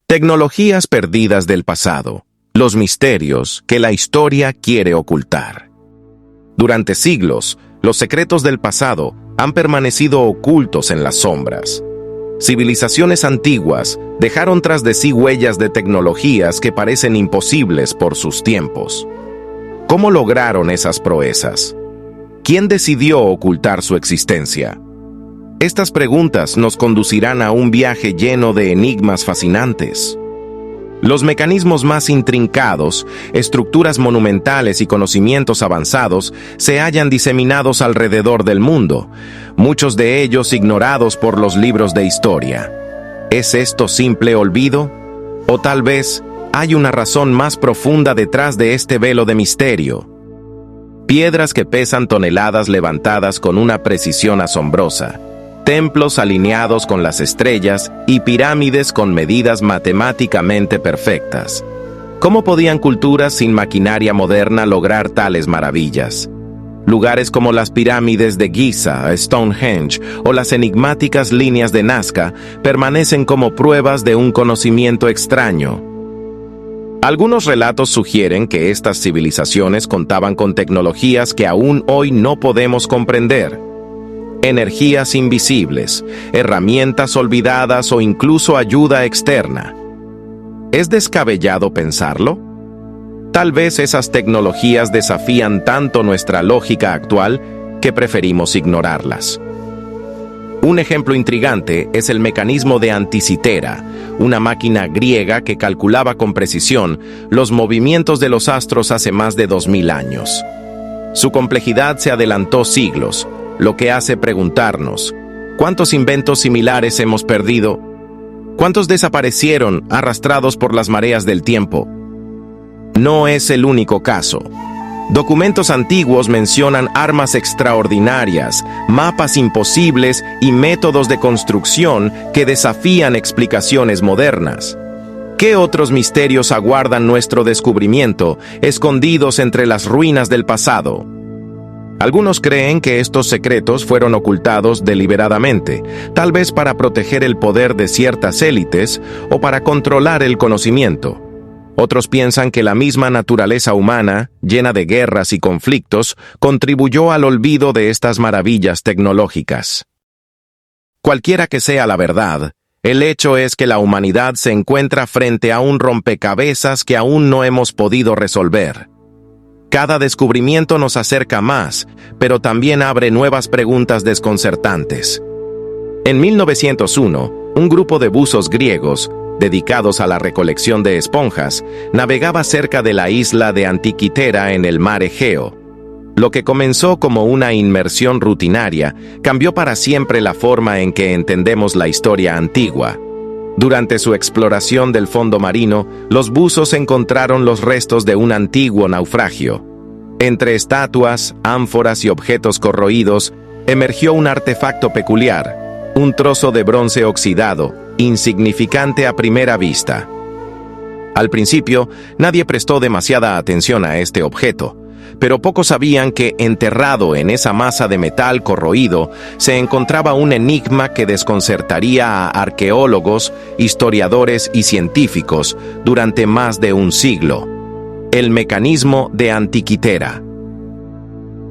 Tecnologías perdidas del pasado, los misterios que la historia quiere ocultar. Durante siglos, los secretos del pasado han permanecido ocultos en las sombras. Civilizaciones antiguas dejaron tras de sí huellas de tecnologías que parecen imposibles por sus tiempos. ¿Cómo lograron esas proezas? ¿Quién decidió ocultar su existencia? Estas preguntas nos conducirán a un viaje lleno de enigmas fascinantes. Los mecanismos más intrincados, estructuras monumentales y conocimientos avanzados se hallan diseminados alrededor del mundo, muchos de ellos ignorados por los libros de historia. ¿Es esto simple olvido? ¿O tal vez hay una razón más profunda detrás de este velo de misterio? Piedras que pesan toneladas levantadas con una precisión asombrosa, templos alineados con las estrellas y pirámides con medidas matemáticamente perfectas. ¿Cómo podían culturas sin maquinaria moderna lograr tales maravillas? Lugares como las pirámides de Giza, Stonehenge o las enigmáticas líneas de Nazca permanecen como pruebas de un conocimiento extraño. Algunos relatos sugieren que estas civilizaciones contaban con tecnologías que aún hoy no podemos comprender. Energías invisibles, herramientas olvidadas o incluso ayuda externa. ¿Es descabellado pensarlo? Tal vez esas tecnologías desafían tanto nuestra lógica actual que preferimos ignorarlas. Un ejemplo intrigante es el mecanismo de Anticitera, una máquina griega que calculaba con precisión los movimientos de los astros hace más de 2000 años. Su complejidad se adelantó siglos, lo que hace preguntarnos, ¿cuántos inventos similares hemos perdido? ¿Cuántos desaparecieron arrastrados por las mareas del tiempo? No es el único caso. Documentos antiguos mencionan armas extraordinarias, mapas imposibles y métodos de construcción que desafían explicaciones modernas. ¿Qué otros misterios aguardan nuestro descubrimiento, escondidos entre las ruinas del pasado? Algunos creen que estos secretos fueron ocultados deliberadamente, tal vez para proteger el poder de ciertas élites o para controlar el conocimiento. Otros piensan que la misma naturaleza humana, llena de guerras y conflictos, contribuyó al olvido de estas maravillas tecnológicas. Cualquiera que sea la verdad, el hecho es que la humanidad se encuentra frente a un rompecabezas que aún no hemos podido resolver. Cada descubrimiento nos acerca más, pero también abre nuevas preguntas desconcertantes. En 1901, un grupo de buzos griegos, dedicados a la recolección de esponjas, navegaba cerca de la isla de Antiquitera en el mar Egeo. Lo que comenzó como una inmersión rutinaria cambió para siempre la forma en que entendemos la historia antigua. Durante su exploración del fondo marino, los buzos encontraron los restos de un antiguo naufragio. Entre estatuas, ánforas y objetos corroídos, emergió un artefacto peculiar, un trozo de bronce oxidado, insignificante a primera vista. Al principio, nadie prestó demasiada atención a este objeto, pero pocos sabían que enterrado en esa masa de metal corroído se encontraba un enigma que desconcertaría a arqueólogos, historiadores y científicos durante más de un siglo: el mecanismo de Antiquitera.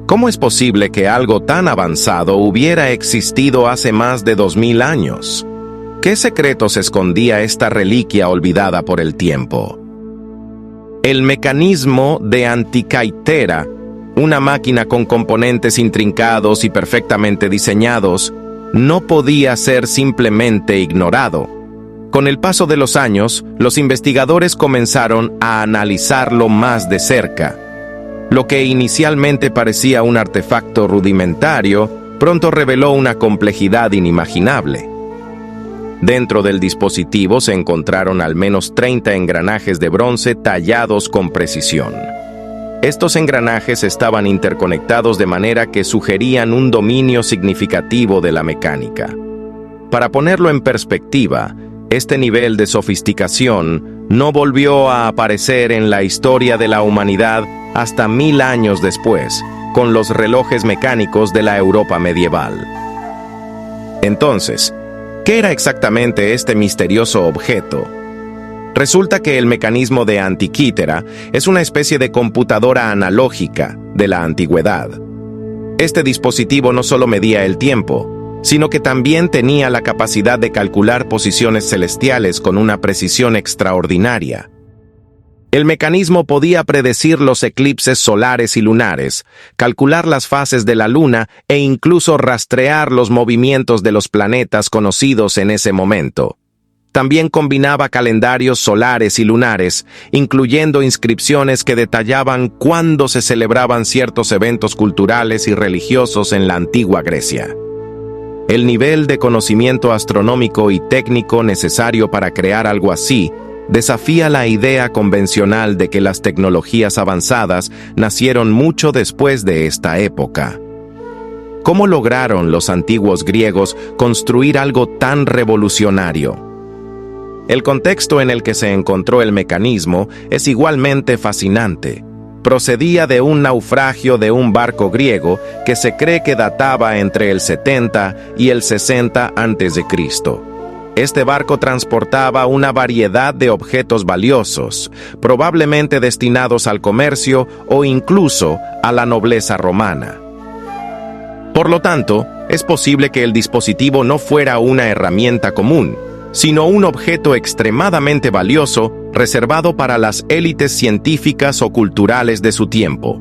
¿Cómo es posible que algo tan avanzado hubiera existido hace más de 2000 años? ¿Qué secretos escondía esta reliquia olvidada por el tiempo? El mecanismo de Antiquitera, una máquina con componentes intrincados y perfectamente diseñados, no podía ser simplemente ignorado. Con el paso de los años, los investigadores comenzaron a analizarlo más de cerca. Lo que inicialmente parecía un artefacto rudimentario, pronto reveló una complejidad inimaginable. Dentro del dispositivo se encontraron al menos 30 engranajes de bronce tallados con precisión. Estos engranajes estaban interconectados de manera que sugerían un dominio significativo de la mecánica. Para ponerlo en perspectiva, este nivel de sofisticación no volvió a aparecer en la historia de la humanidad hasta 1000 años después, con los relojes mecánicos de la Europa medieval. Entonces, ¿qué era exactamente este misterioso objeto? Resulta que el mecanismo de Antikythera es una especie de computadora analógica de la antigüedad. Este dispositivo no solo medía el tiempo, sino que también tenía la capacidad de calcular posiciones celestiales con una precisión extraordinaria. El mecanismo podía predecir los eclipses solares y lunares, calcular las fases de la luna e incluso rastrear los movimientos de los planetas conocidos en ese momento. También combinaba calendarios solares y lunares, incluyendo inscripciones que detallaban cuándo se celebraban ciertos eventos culturales y religiosos en la antigua Grecia. El nivel de conocimiento astronómico y técnico necesario para crear algo así desafía la idea convencional de que las tecnologías avanzadas nacieron mucho después de esta época. ¿Cómo lograron los antiguos griegos construir algo tan revolucionario? El contexto en el que se encontró el mecanismo es igualmente fascinante. Procedía de un naufragio de un barco griego que se cree que databa entre el 70 y el 60 a.C. Este barco transportaba una variedad de objetos valiosos, probablemente destinados al comercio o incluso a la nobleza romana. Por lo tanto, es posible que el dispositivo no fuera una herramienta común, sino un objeto extremadamente valioso reservado para las élites científicas o culturales de su tiempo.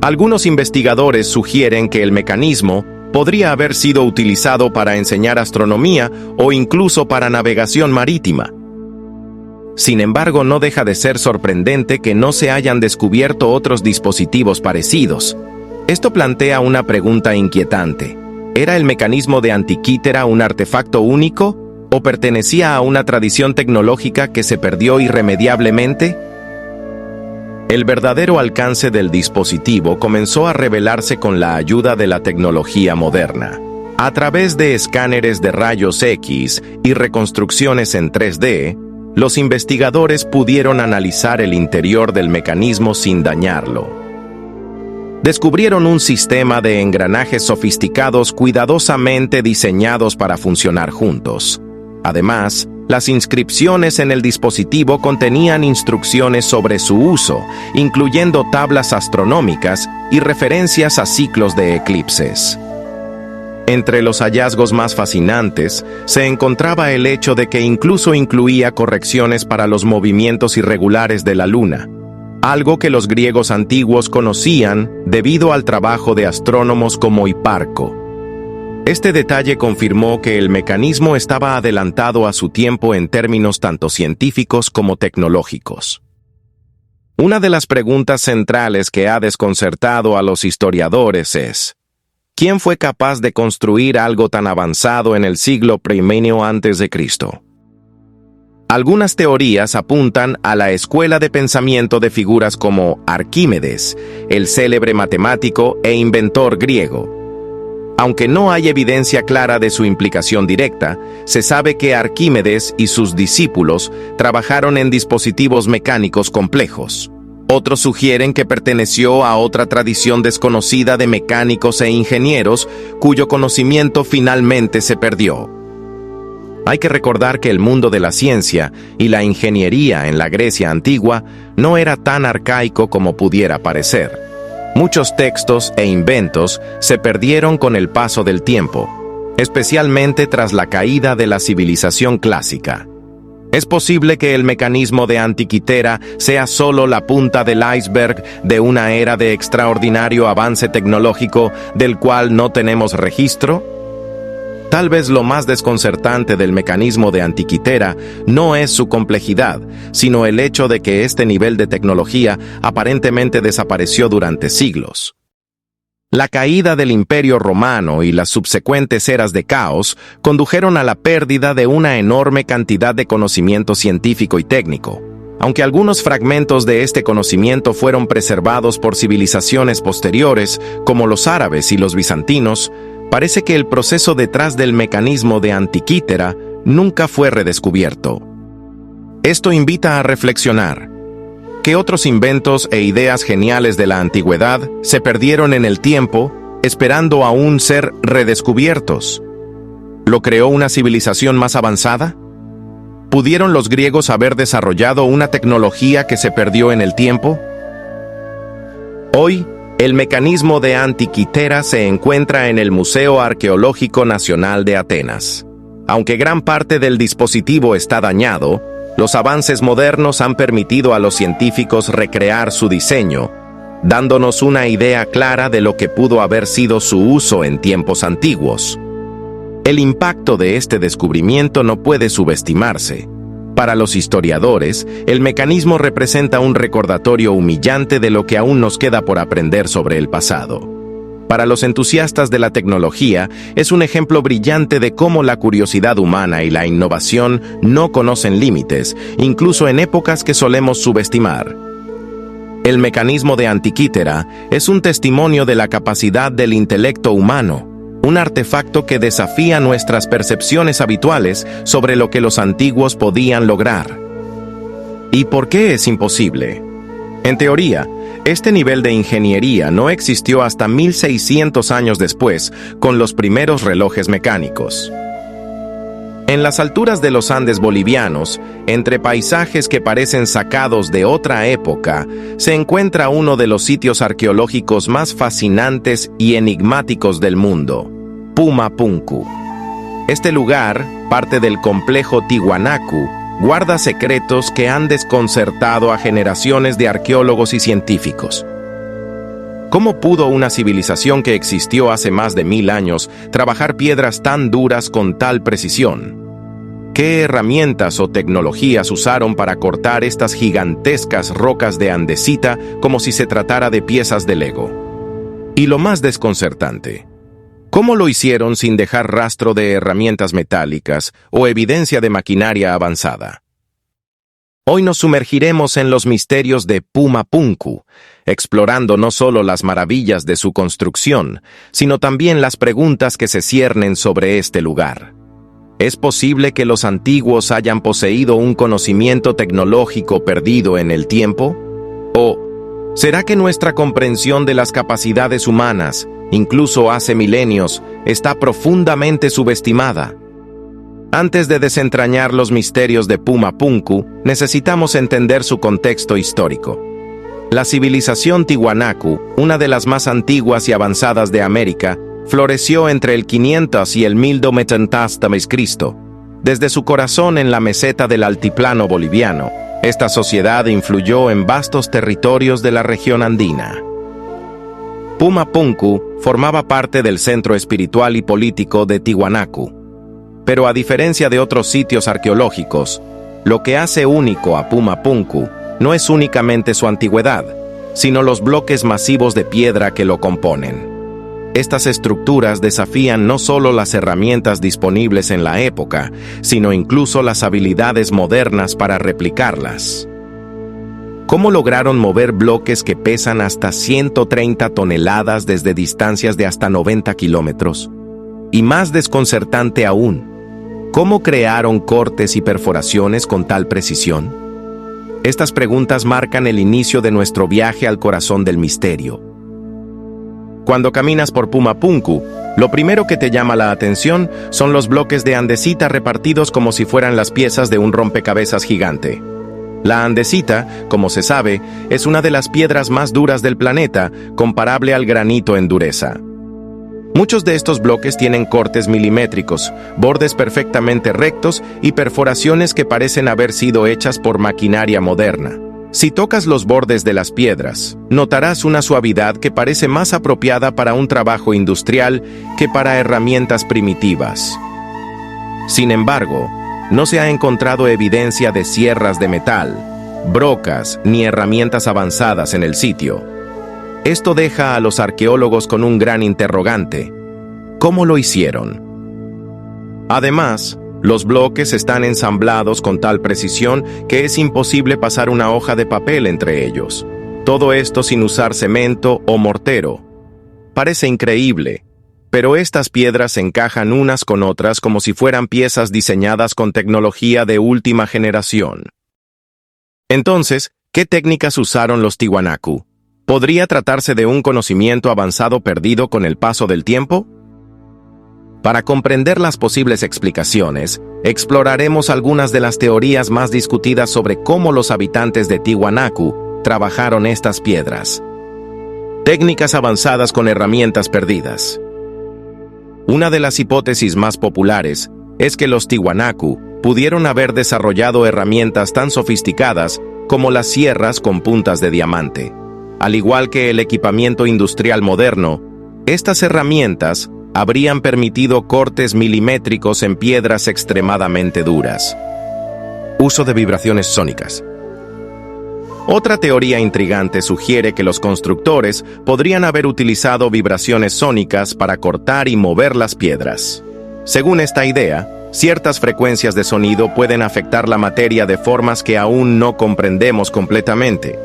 Algunos investigadores sugieren que el mecanismo podría haber sido utilizado para enseñar astronomía o incluso para navegación marítima. Sin embargo, no deja de ser sorprendente que no se hayan descubierto otros dispositivos parecidos. Esto plantea una pregunta inquietante. ¿Era el mecanismo de Antikythera un artefacto único o pertenecía a una tradición tecnológica que se perdió irremediablemente? El verdadero alcance del dispositivo comenzó a revelarse con la ayuda de la tecnología moderna. A través de escáneres de rayos X y reconstrucciones en 3D, los investigadores pudieron analizar el interior del mecanismo sin dañarlo. Descubrieron un sistema de engranajes sofisticados cuidadosamente diseñados para funcionar juntos. Además, las inscripciones en el dispositivo contenían instrucciones sobre su uso, incluyendo tablas astronómicas y referencias a ciclos de eclipses. Entre los hallazgos más fascinantes se encontraba el hecho de que incluso incluía correcciones para los movimientos irregulares de la luna, algo que los griegos antiguos conocían debido al trabajo de astrónomos como Hiparco. Este detalle confirmó que el mecanismo estaba adelantado a su tiempo en términos tanto científicos como tecnológicos. Una de las preguntas centrales que ha desconcertado a los historiadores es: ¿quién fue capaz de construir algo tan avanzado en el siglo I a.C.? Algunas teorías apuntan a la escuela de pensamiento de figuras como Arquímedes, el célebre matemático e inventor griego. Aunque no hay evidencia clara de su implicación directa, se sabe que Arquímedes y sus discípulos trabajaron en dispositivos mecánicos complejos. Otros sugieren que perteneció a otra tradición desconocida de mecánicos e ingenieros cuyo conocimiento finalmente se perdió. Hay que recordar que el mundo de la ciencia y la ingeniería en la Grecia antigua no era tan arcaico como pudiera parecer. Muchos textos e inventos se perdieron con el paso del tiempo, especialmente tras la caída de la civilización clásica. Es posible que el mecanismo de Antikythera sea solo la punta del iceberg de una era de extraordinario avance tecnológico del cual no tenemos registro. Tal vez lo más desconcertante del mecanismo de Antikythera no es su complejidad, sino el hecho de que este nivel de tecnología aparentemente desapareció durante siglos. La caída del Imperio Romano y las subsecuentes eras de caos condujeron a la pérdida de una enorme cantidad de conocimiento científico y técnico. Aunque algunos fragmentos de este conocimiento fueron preservados por civilizaciones posteriores, como los árabes y los bizantinos, parece que el proceso detrás del mecanismo de Antikythera nunca fue redescubierto. Esto invita a reflexionar. ¿Qué otros inventos e ideas geniales de la antigüedad se perdieron en el tiempo, esperando aún ser redescubiertos? ¿Lo creó una civilización más avanzada? ¿Pudieron los griegos haber desarrollado una tecnología que se perdió en el tiempo? Hoy, el mecanismo de Antikythera se encuentra en el Museo Arqueológico Nacional de Atenas. Aunque gran parte del dispositivo está dañado, los avances modernos han permitido a los científicos recrear su diseño, dándonos una idea clara de lo que pudo haber sido su uso en tiempos antiguos. El impacto de este descubrimiento no puede subestimarse. Para los historiadores, el mecanismo representa un recordatorio humillante de lo que aún nos queda por aprender sobre el pasado. Para los entusiastas de la tecnología, es un ejemplo brillante de cómo la curiosidad humana y la innovación no conocen límites, incluso en épocas que solemos subestimar. El mecanismo de Antikythera es un testimonio de la capacidad del intelecto humano, un artefacto que desafía nuestras percepciones habituales sobre lo que los antiguos podían lograr. ¿Y por qué es imposible? En teoría, este nivel de ingeniería no existió hasta 1600 años después, con los primeros relojes mecánicos. En las alturas de los Andes bolivianos, entre paisajes que parecen sacados de otra época, se encuentra uno de los sitios arqueológicos más fascinantes y enigmáticos del mundo, Puma Punku. Este lugar, parte del complejo Tiwanaku, guarda secretos que han desconcertado a generaciones de arqueólogos y científicos. ¿Cómo pudo una civilización que existió hace más de 1000 años trabajar piedras tan duras con tal precisión? ¿Qué herramientas o tecnologías usaron para cortar estas gigantescas rocas de andesita como si se tratara de piezas de Lego? Y lo más desconcertante, ¿cómo lo hicieron sin dejar rastro de herramientas metálicas o evidencia de maquinaria avanzada? Hoy nos sumergiremos en los misterios de Puma Punku, explorando no solo las maravillas de su construcción, sino también las preguntas que se ciernen sobre este lugar. ¿Es posible que los antiguos hayan poseído un conocimiento tecnológico perdido en el tiempo? ¿O será que nuestra comprensión de las capacidades humanas, incluso hace milenios, está profundamente subestimada? Antes de desentrañar los misterios de Puma Punku, necesitamos entender su contexto histórico. La civilización Tiwanaku, una de las más antiguas y avanzadas de América, floreció entre el 500 y el 1000 d.C. Desde su corazón en la meseta del altiplano boliviano, esta sociedad influyó en vastos territorios de la región andina. Puma Punku formaba parte del centro espiritual y político de Tiwanaku. Pero a diferencia de otros sitios arqueológicos, lo que hace único a Puma Punku no es únicamente su antigüedad, sino los bloques masivos de piedra que lo componen. Estas estructuras desafían no solo las herramientas disponibles en la época, sino incluso las habilidades modernas para replicarlas. ¿Cómo lograron mover bloques que pesan hasta 130 toneladas desde distancias de hasta 90 kilómetros? Y más desconcertante aún, ¿cómo crearon cortes y perforaciones con tal precisión? Estas preguntas marcan el inicio de nuestro viaje al corazón del misterio. Cuando caminas por Puma Punku, lo primero que te llama la atención son los bloques de andesita repartidos como si fueran las piezas de un rompecabezas gigante. La andesita, como se sabe, es una de las piedras más duras del planeta, comparable al granito en dureza. Muchos de estos bloques tienen cortes milimétricos, bordes perfectamente rectos y perforaciones que parecen haber sido hechas por maquinaria moderna. Si tocas los bordes de las piedras, notarás una suavidad que parece más apropiada para un trabajo industrial que para herramientas primitivas. Sin embargo, no se ha encontrado evidencia de sierras de metal, brocas ni herramientas avanzadas en el sitio. Esto deja a los arqueólogos con un gran interrogante. ¿Cómo lo hicieron? Además, los bloques están ensamblados con tal precisión que es imposible pasar una hoja de papel entre ellos. Todo esto sin usar cemento o mortero. Parece increíble, pero estas piedras encajan unas con otras como si fueran piezas diseñadas con tecnología de última generación. Entonces, ¿qué técnicas usaron los Tiwanaku? ¿Podría tratarse de un conocimiento avanzado perdido con el paso del tiempo? Para comprender las posibles explicaciones, exploraremos algunas de las teorías más discutidas sobre cómo los habitantes de Tiwanaku trabajaron estas piedras. Técnicas avanzadas con herramientas perdidas. Una de las hipótesis más populares es que los Tiwanaku pudieron haber desarrollado herramientas tan sofisticadas como las sierras con puntas de diamante. Al igual que el equipamiento industrial moderno, estas herramientas habrían permitido cortes milimétricos en piedras extremadamente duras. Uso de vibraciones sónicas. Otra teoría intrigante sugiere que los constructores podrían haber utilizado vibraciones sónicas para cortar y mover las piedras. Según esta idea, ciertas frecuencias de sonido pueden afectar la materia de formas que aún no comprendemos completamente.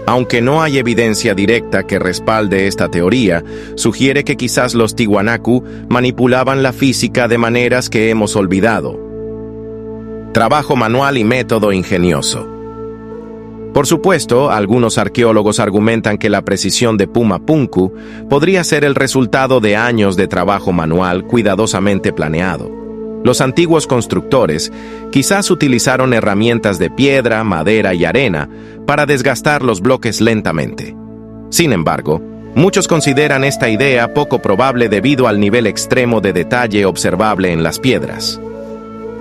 Aunque no hay evidencia directa que respalde esta teoría, sugiere que quizás los Tiwanaku manipulaban la física de maneras que hemos olvidado. Trabajo manual y método ingenioso. Por supuesto, algunos arqueólogos argumentan que la precisión de Puma Punku podría ser el resultado de años de trabajo manual cuidadosamente planeado. Los antiguos constructores quizás utilizaron herramientas de piedra, madera y arena para desgastar los bloques lentamente. Sin embargo, muchos consideran esta idea poco probable debido al nivel extremo de detalle observable en las piedras.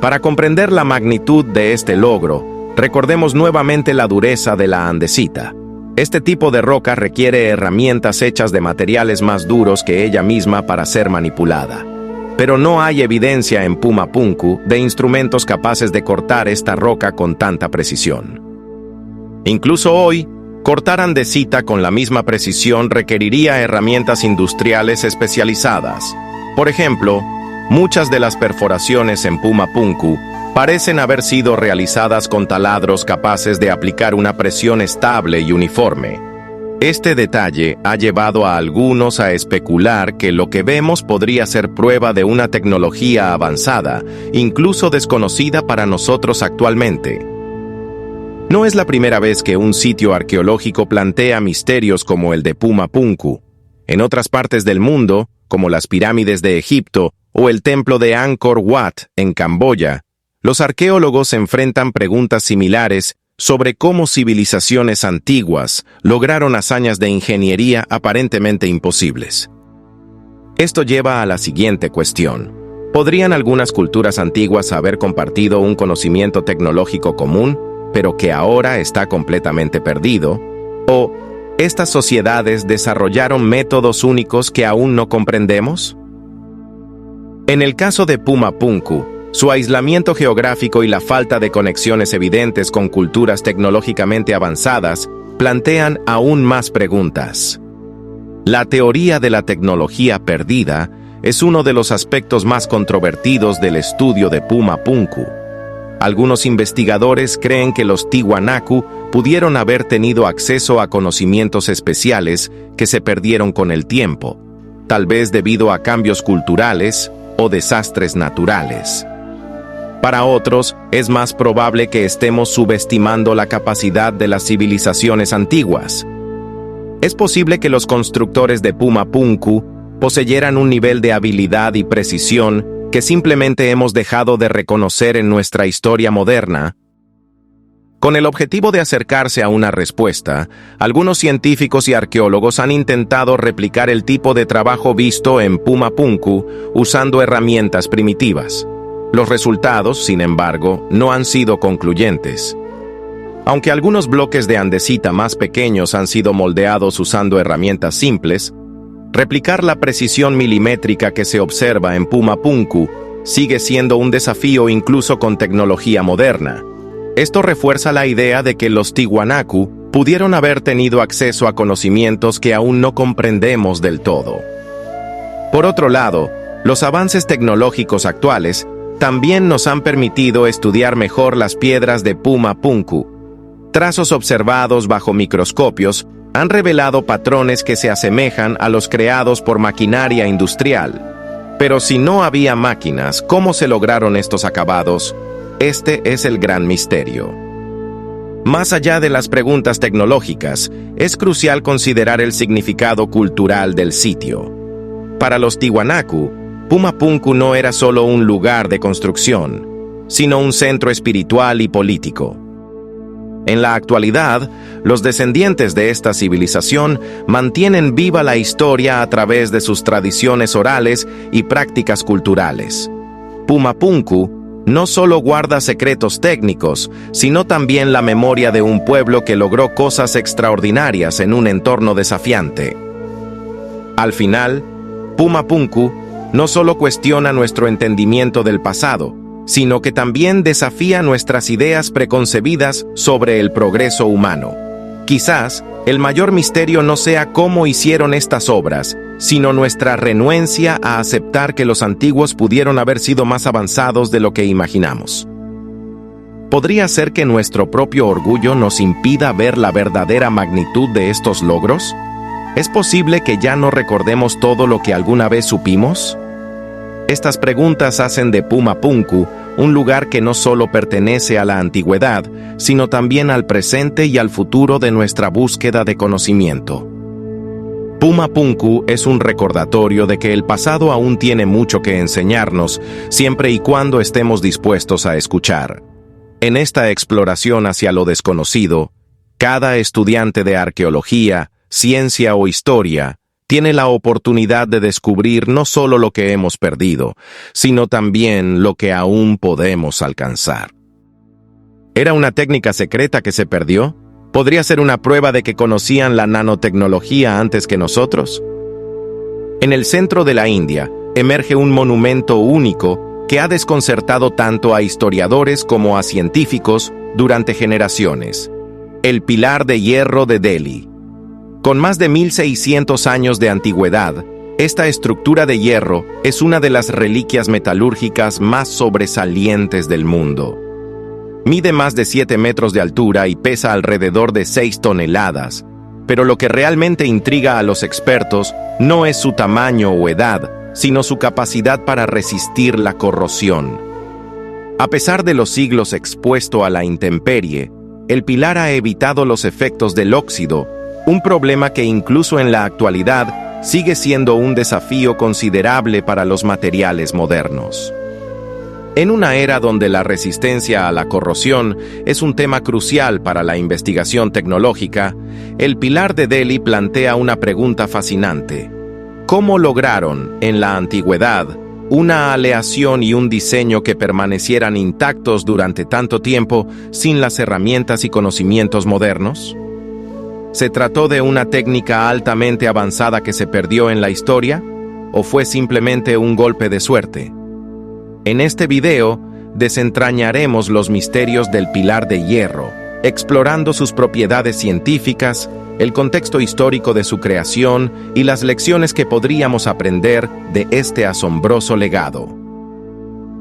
Para comprender la magnitud de este logro, recordemos nuevamente la dureza de la andesita. Este tipo de roca requiere herramientas hechas de materiales más duros que ella misma para ser manipulada. Pero no hay evidencia en Puma Punku de instrumentos capaces de cortar esta roca con tanta precisión. Incluso hoy, cortar andesita con la misma precisión requeriría herramientas industriales especializadas. Por ejemplo, muchas de las perforaciones en Puma Punku parecen haber sido realizadas con taladros capaces de aplicar una presión estable y uniforme. Este detalle ha llevado a algunos a especular que lo que vemos podría ser prueba de una tecnología avanzada, incluso desconocida para nosotros actualmente. No es la primera vez que un sitio arqueológico plantea misterios como el de Puma Punku. En otras partes del mundo, como las pirámides de Egipto o el templo de Angkor Wat en Camboya, los arqueólogos enfrentan preguntas similares sobre cómo civilizaciones antiguas lograron hazañas de ingeniería aparentemente imposibles. Esto lleva a la siguiente cuestión. ¿Podrían algunas culturas antiguas haber compartido un conocimiento tecnológico común, pero que ahora está completamente perdido? ¿O estas sociedades desarrollaron métodos únicos que aún no comprendemos? En el caso de Puma Punku, su aislamiento geográfico y la falta de conexiones evidentes con culturas tecnológicamente avanzadas plantean aún más preguntas. La teoría de la tecnología perdida es uno de los aspectos más controvertidos del estudio de Puma Punku. Algunos investigadores creen que los Tiwanaku pudieron haber tenido acceso a conocimientos especiales que se perdieron con el tiempo, tal vez debido a cambios culturales o desastres naturales. Para otros, es más probable que estemos subestimando la capacidad de las civilizaciones antiguas. Es posible que los constructores de Puma Punku poseyeran un nivel de habilidad y precisión que simplemente hemos dejado de reconocer en nuestra historia moderna. Con el objetivo de acercarse a una respuesta, algunos científicos y arqueólogos han intentado replicar el tipo de trabajo visto en Puma Punku usando herramientas primitivas. Los resultados, sin embargo, no han sido concluyentes. Aunque algunos bloques de andesita más pequeños han sido moldeados usando herramientas simples, replicar la precisión milimétrica que se observa en Puma Punku sigue siendo un desafío incluso con tecnología moderna. Esto refuerza la idea de que los Tiwanaku pudieron haber tenido acceso a conocimientos que aún no comprendemos del todo. Por otro lado, los avances tecnológicos actuales también nos han permitido estudiar mejor las piedras de Puma Punku. Trazos observados bajo microscopios han revelado patrones que se asemejan a los creados por maquinaria industrial. Pero si no había máquinas, ¿cómo se lograron estos acabados? Este es el gran misterio. Más allá de las preguntas tecnológicas, es crucial considerar el significado cultural del sitio. Para los Tiwanaku, Puma Punku no era solo un lugar de construcción. sino un centro espiritual y político. En la actualidad, los descendientes de esta civilización mantienen viva la historia a través de sus tradiciones orales y prácticas culturales. Pumapunku no solo guarda secretos técnicos, sino también la memoria de un pueblo que logró cosas extraordinarias en un entorno desafiante. Al final, Pumapunku no solo cuestiona nuestro entendimiento del pasado, sino que también desafía nuestras ideas preconcebidas sobre el progreso humano. Quizás el mayor misterio no sea cómo hicieron estas obras, sino nuestra renuencia a aceptar que los antiguos pudieron haber sido más avanzados de lo que imaginamos. ¿Podría ser que nuestro propio orgullo nos impida ver la verdadera magnitud de estos logros? ¿Es posible que ya no recordemos todo lo que alguna vez supimos? Estas preguntas hacen de Pumapunku un lugar que no solo pertenece a la antigüedad, sino también al presente y al futuro de nuestra búsqueda de conocimiento. Pumapunku es un recordatorio de que el pasado aún tiene mucho que enseñarnos, siempre y cuando estemos dispuestos a escuchar. En esta exploración hacia lo desconocido, cada estudiante de arqueología, ciencia o historia tiene la oportunidad de descubrir no solo lo que hemos perdido, sino también lo que aún podemos alcanzar. ¿Era una técnica secreta que se perdió? ¿Podría ser una prueba de que conocían la nanotecnología antes que nosotros? En el centro de la India emerge un monumento único que ha desconcertado tanto a historiadores como a científicos durante generaciones: el Pilar de Hierro de Delhi. Con más de 1600 años de antigüedad, esta estructura de hierro es una de las reliquias metalúrgicas más sobresalientes del mundo. Mide más de 7 metros de altura y pesa alrededor de 6 toneladas, pero lo que realmente intriga a los expertos no es su tamaño o edad, sino su capacidad para resistir la corrosión. A pesar de los siglos expuesto a la intemperie, el pilar ha evitado los efectos del óxido, un problema que incluso en la actualidad sigue siendo un desafío considerable para los materiales modernos. En una era donde la resistencia a la corrosión es un tema crucial para la investigación tecnológica, el Pilar de Delhi plantea una pregunta fascinante: ¿cómo lograron, en la antigüedad, una aleación y un diseño que permanecieran intactos durante tanto tiempo sin las herramientas y conocimientos modernos? ¿Se trató de una técnica altamente avanzada que se perdió en la historia? ¿O fue simplemente un golpe de suerte? En este video, desentrañaremos los misterios del Pilar de Hierro, explorando sus propiedades científicas, el contexto histórico de su creación y las lecciones que podríamos aprender de este asombroso legado.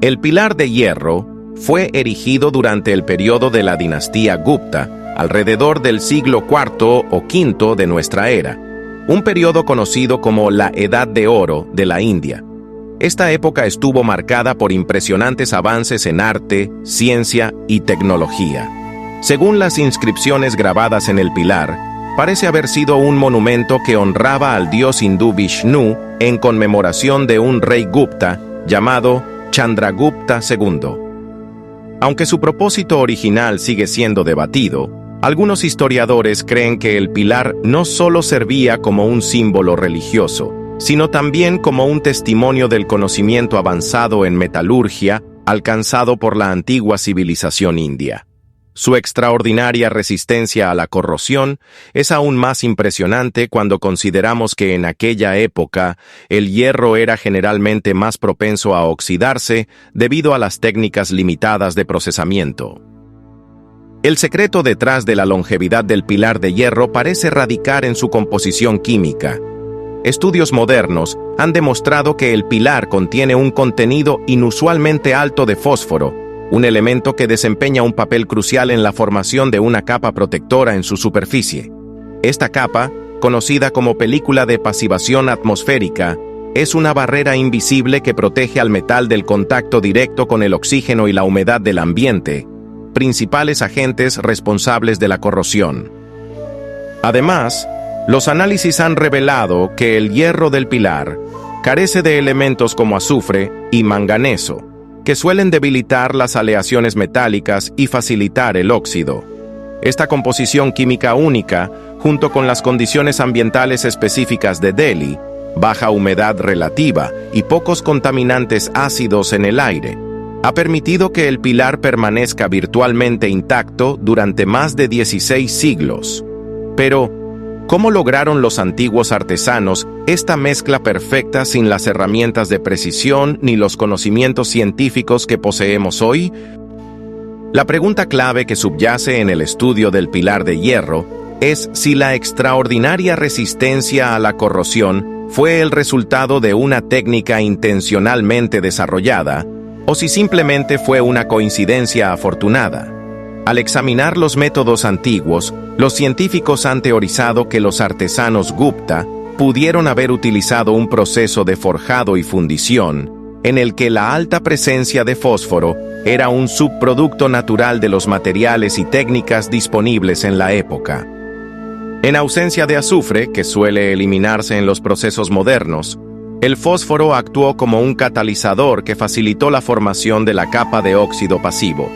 El Pilar de Hierro fue erigido durante el periodo de la dinastía Gupta, alrededor del siglo IV o V de nuestra era, un periodo conocido como la Edad de Oro de la India. Esta época estuvo marcada por impresionantes avances en arte, ciencia y tecnología. Según las inscripciones grabadas en el pilar, parece haber sido un monumento que honraba al dios hindú Vishnu en conmemoración de un rey Gupta llamado Chandragupta II. Aunque su propósito original sigue siendo debatido, algunos historiadores creen que el pilar no solo servía como un símbolo religioso, sino también como un testimonio del conocimiento avanzado en metalurgia alcanzado por la antigua civilización india. Su extraordinaria resistencia a la corrosión es aún más impresionante cuando consideramos que en aquella época el hierro era generalmente más propenso a oxidarse debido a las técnicas limitadas de procesamiento. El secreto detrás de la longevidad del Pilar de Hierro parece radicar en su composición química. Estudios modernos han demostrado que el pilar contiene un contenido inusualmente alto de fósforo, un elemento que desempeña un papel crucial en la formación de una capa protectora en su superficie. Esta capa, conocida como película de pasivación atmosférica, es una barrera invisible que protege al metal del contacto directo con el oxígeno y la humedad del ambiente, principales agentes responsables de la corrosión. Además, los análisis han revelado que el hierro del pilar carece de elementos como azufre y manganeso, que suelen debilitar las aleaciones metálicas y facilitar el óxido. Esta composición química única, junto con las condiciones ambientales específicas de Delhi, baja humedad relativa y pocos contaminantes ácidos en el aire, ha permitido que el pilar permanezca virtualmente intacto durante más de 16 siglos. Pero, ¿cómo lograron los antiguos artesanos esta mezcla perfecta sin las herramientas de precisión ni los conocimientos científicos que poseemos hoy? La pregunta clave que subyace en el estudio del pilar de hierro es si la extraordinaria resistencia a la corrosión fue el resultado de una técnica intencionalmente desarrollada o si simplemente fue una coincidencia afortunada. Al examinar los métodos antiguos, los científicos han teorizado que los artesanos Gupta pudieron haber utilizado un proceso de forjado y fundición en el que la alta presencia de fósforo era un subproducto natural de los materiales y técnicas disponibles en la época. En ausencia de azufre, que suele eliminarse en los procesos modernos, el fósforo actuó como un catalizador que facilitó la formación de la capa de óxido pasivo.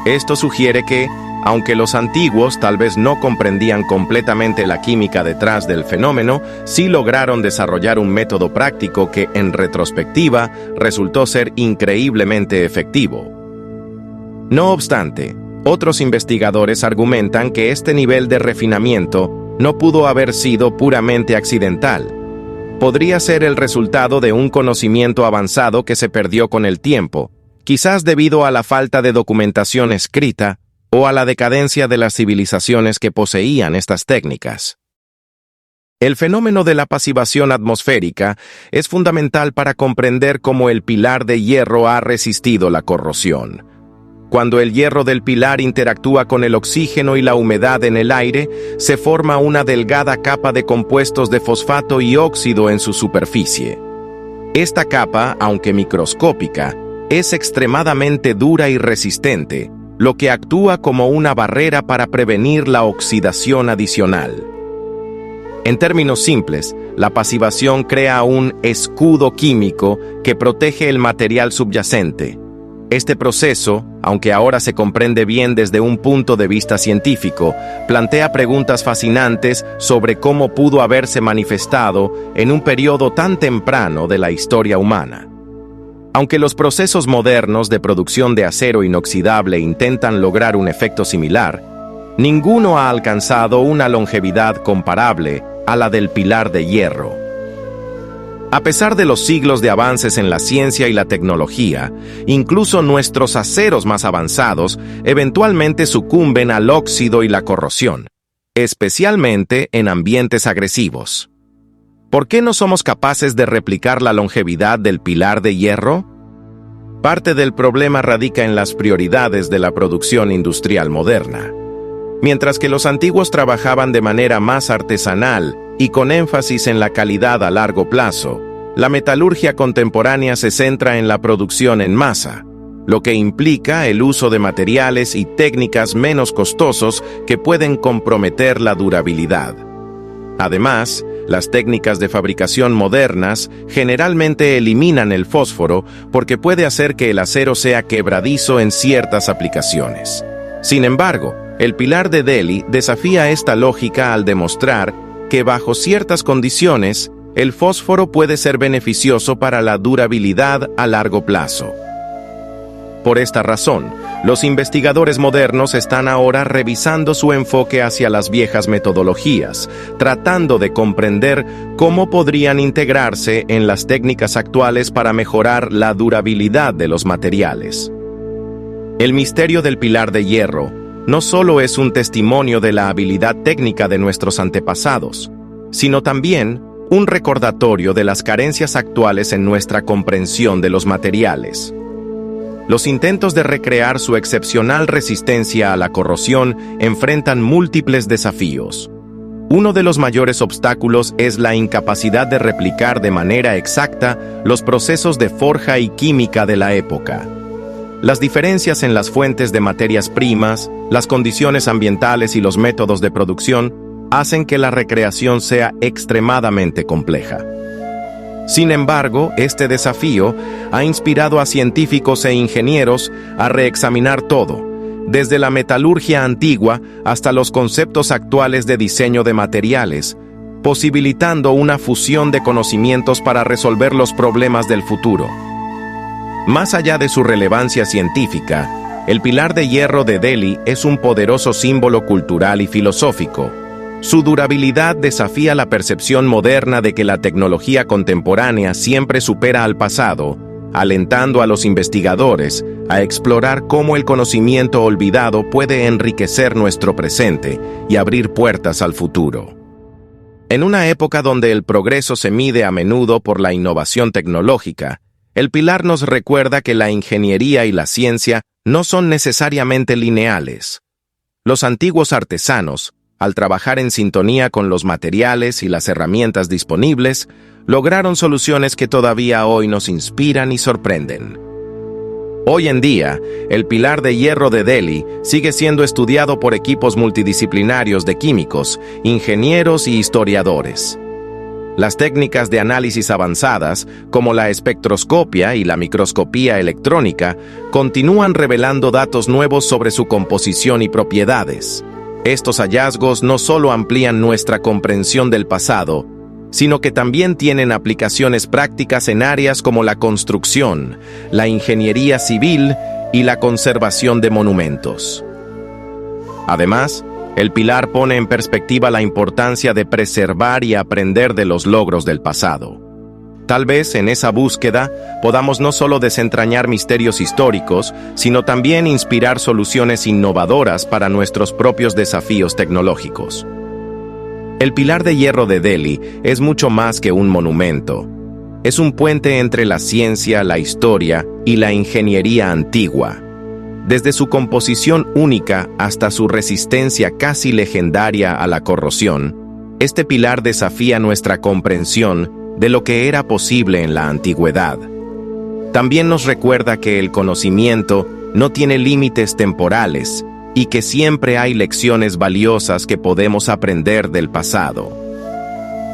Esto sugiere que, aunque los antiguos tal vez no comprendían completamente la química detrás del fenómeno, sí lograron desarrollar un método práctico que, en retrospectiva, resultó ser increíblemente efectivo. No obstante, otros investigadores argumentan que este nivel de refinamiento no pudo haber sido puramente accidental. Podría ser el resultado de un conocimiento avanzado que se perdió con el tiempo, quizás debido a la falta de documentación escrita o a la decadencia de las civilizaciones que poseían estas técnicas. El fenómeno de la pasivación atmosférica es fundamental para comprender cómo el pilar de hierro ha resistido la corrosión. Cuando el hierro del pilar interactúa con el oxígeno y la humedad en el aire, se forma una delgada capa de compuestos de fosfato y óxido en su superficie. Esta capa, aunque microscópica, es extremadamente dura y resistente, lo que actúa como una barrera para prevenir la oxidación adicional. En términos simples, la pasivación crea un escudo químico que protege el material subyacente. Este proceso, aunque ahora se comprende bien desde un punto de vista científico, plantea preguntas fascinantes sobre cómo pudo haberse manifestado en un periodo tan temprano de la historia humana. Aunque los procesos modernos de producción de acero inoxidable intentan lograr un efecto similar, ninguno ha alcanzado una longevidad comparable a la del pilar de hierro. A pesar de los siglos de avances en la ciencia y la tecnología, incluso nuestros aceros más avanzados eventualmente sucumben al óxido y la corrosión, especialmente en ambientes agresivos. ¿Por qué no somos capaces de replicar la longevidad del pilar de hierro? Parte del problema radica en las prioridades de la producción industrial moderna. Mientras que los antiguos trabajaban de manera más artesanal y con énfasis en la calidad a largo plazo, la metalurgia contemporánea se centra en la producción en masa, lo que implica el uso de materiales y técnicas menos costosos que pueden comprometer la durabilidad. Además, las técnicas de fabricación modernas generalmente eliminan el fósforo porque puede hacer que el acero sea quebradizo en ciertas aplicaciones. Sin embargo, el pilar de Delhi desafía esta lógica al demostrar que bajo ciertas condiciones, el fósforo puede ser beneficioso para la durabilidad a largo plazo. Por esta razón, los investigadores modernos están ahora revisando su enfoque hacia las viejas metodologías, tratando de comprender cómo podrían integrarse en las técnicas actuales para mejorar la durabilidad de los materiales. El misterio del pilar de hierro no solo es un testimonio de la habilidad técnica de nuestros antepasados, sino también un recordatorio de las carencias actuales en nuestra comprensión de los materiales. Los intentos de recrear su excepcional resistencia a la corrosión enfrentan múltiples desafíos. Uno de los mayores obstáculos es la incapacidad de replicar de manera exacta los procesos de forja y química de la época. Las diferencias en las fuentes de materias primas, las condiciones ambientales y los métodos de producción hacen que la recreación sea extremadamente compleja. Sin embargo, este desafío ha inspirado a científicos e ingenieros a reexaminar todo, desde la metalurgia antigua hasta los conceptos actuales de diseño de materiales, posibilitando una fusión de conocimientos para resolver los problemas del futuro. Más allá de su relevancia científica, el Pilar de Hierro de Delhi es un poderoso símbolo cultural y filosófico. Su durabilidad desafía la percepción moderna de que la tecnología contemporánea siempre supera al pasado, alentando a los investigadores a explorar cómo el conocimiento olvidado puede enriquecer nuestro presente y abrir puertas al futuro. En una época donde el progreso se mide a menudo por la innovación tecnológica, el Pilar nos recuerda que la ingeniería y la ciencia no son necesariamente lineales. Los antiguos artesanos, al trabajar en sintonía con los materiales y las herramientas disponibles, lograron soluciones que todavía hoy nos inspiran y sorprenden. Hoy en día, el Pilar de Hierro de Delhi sigue siendo estudiado por equipos multidisciplinarios de químicos, ingenieros y historiadores. Las técnicas de análisis avanzadas, como la espectroscopia y la microscopía electrónica, continúan revelando datos nuevos sobre su composición y propiedades. Estos hallazgos no solo amplían nuestra comprensión del pasado, sino que también tienen aplicaciones prácticas en áreas como la construcción, la ingeniería civil y la conservación de monumentos. Además, el Pilar pone en perspectiva la importancia de preservar y aprender de los logros del pasado. Tal vez en esa búsqueda podamos no solo desentrañar misterios históricos, sino también inspirar soluciones innovadoras para nuestros propios desafíos tecnológicos. El Pilar de Hierro de Delhi es mucho más que un monumento. Es un puente entre la ciencia, la historia y la ingeniería antigua. Desde su composición única hasta su resistencia casi legendaria a la corrosión, este pilar desafía nuestra comprensión de lo que era posible en la antigüedad. También nos recuerda que el conocimiento no tiene límites temporales y que siempre hay lecciones valiosas que podemos aprender del pasado.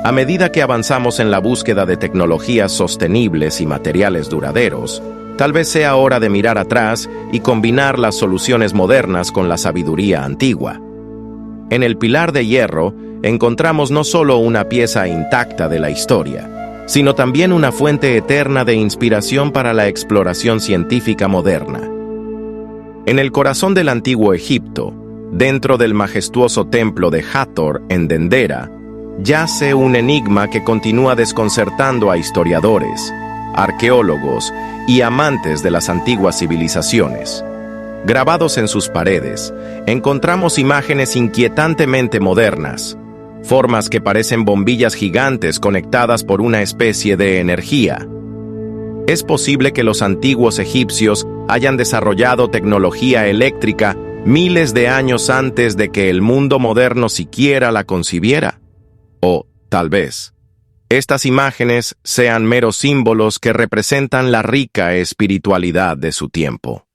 A medida que avanzamos en la búsqueda de tecnologías sostenibles y materiales duraderos, tal vez sea hora de mirar atrás y combinar las soluciones modernas con la sabiduría antigua. En el Pilar de Hierro encontramos no solo una pieza intacta de la historia, sino también una fuente eterna de inspiración para la exploración científica moderna. En el corazón del antiguo Egipto, dentro del majestuoso templo de Hathor en Dendera, yace un enigma que continúa desconcertando a historiadores, arqueólogos y amantes de las antiguas civilizaciones. Grabados en sus paredes, encontramos imágenes inquietantemente modernas, formas que parecen bombillas gigantes conectadas por una especie de energía. Es posible que los antiguos egipcios hayan desarrollado tecnología eléctrica miles de años antes de que el mundo moderno siquiera la concibiera. O, tal vez, estas imágenes sean meros símbolos que representan la rica espiritualidad de su tiempo.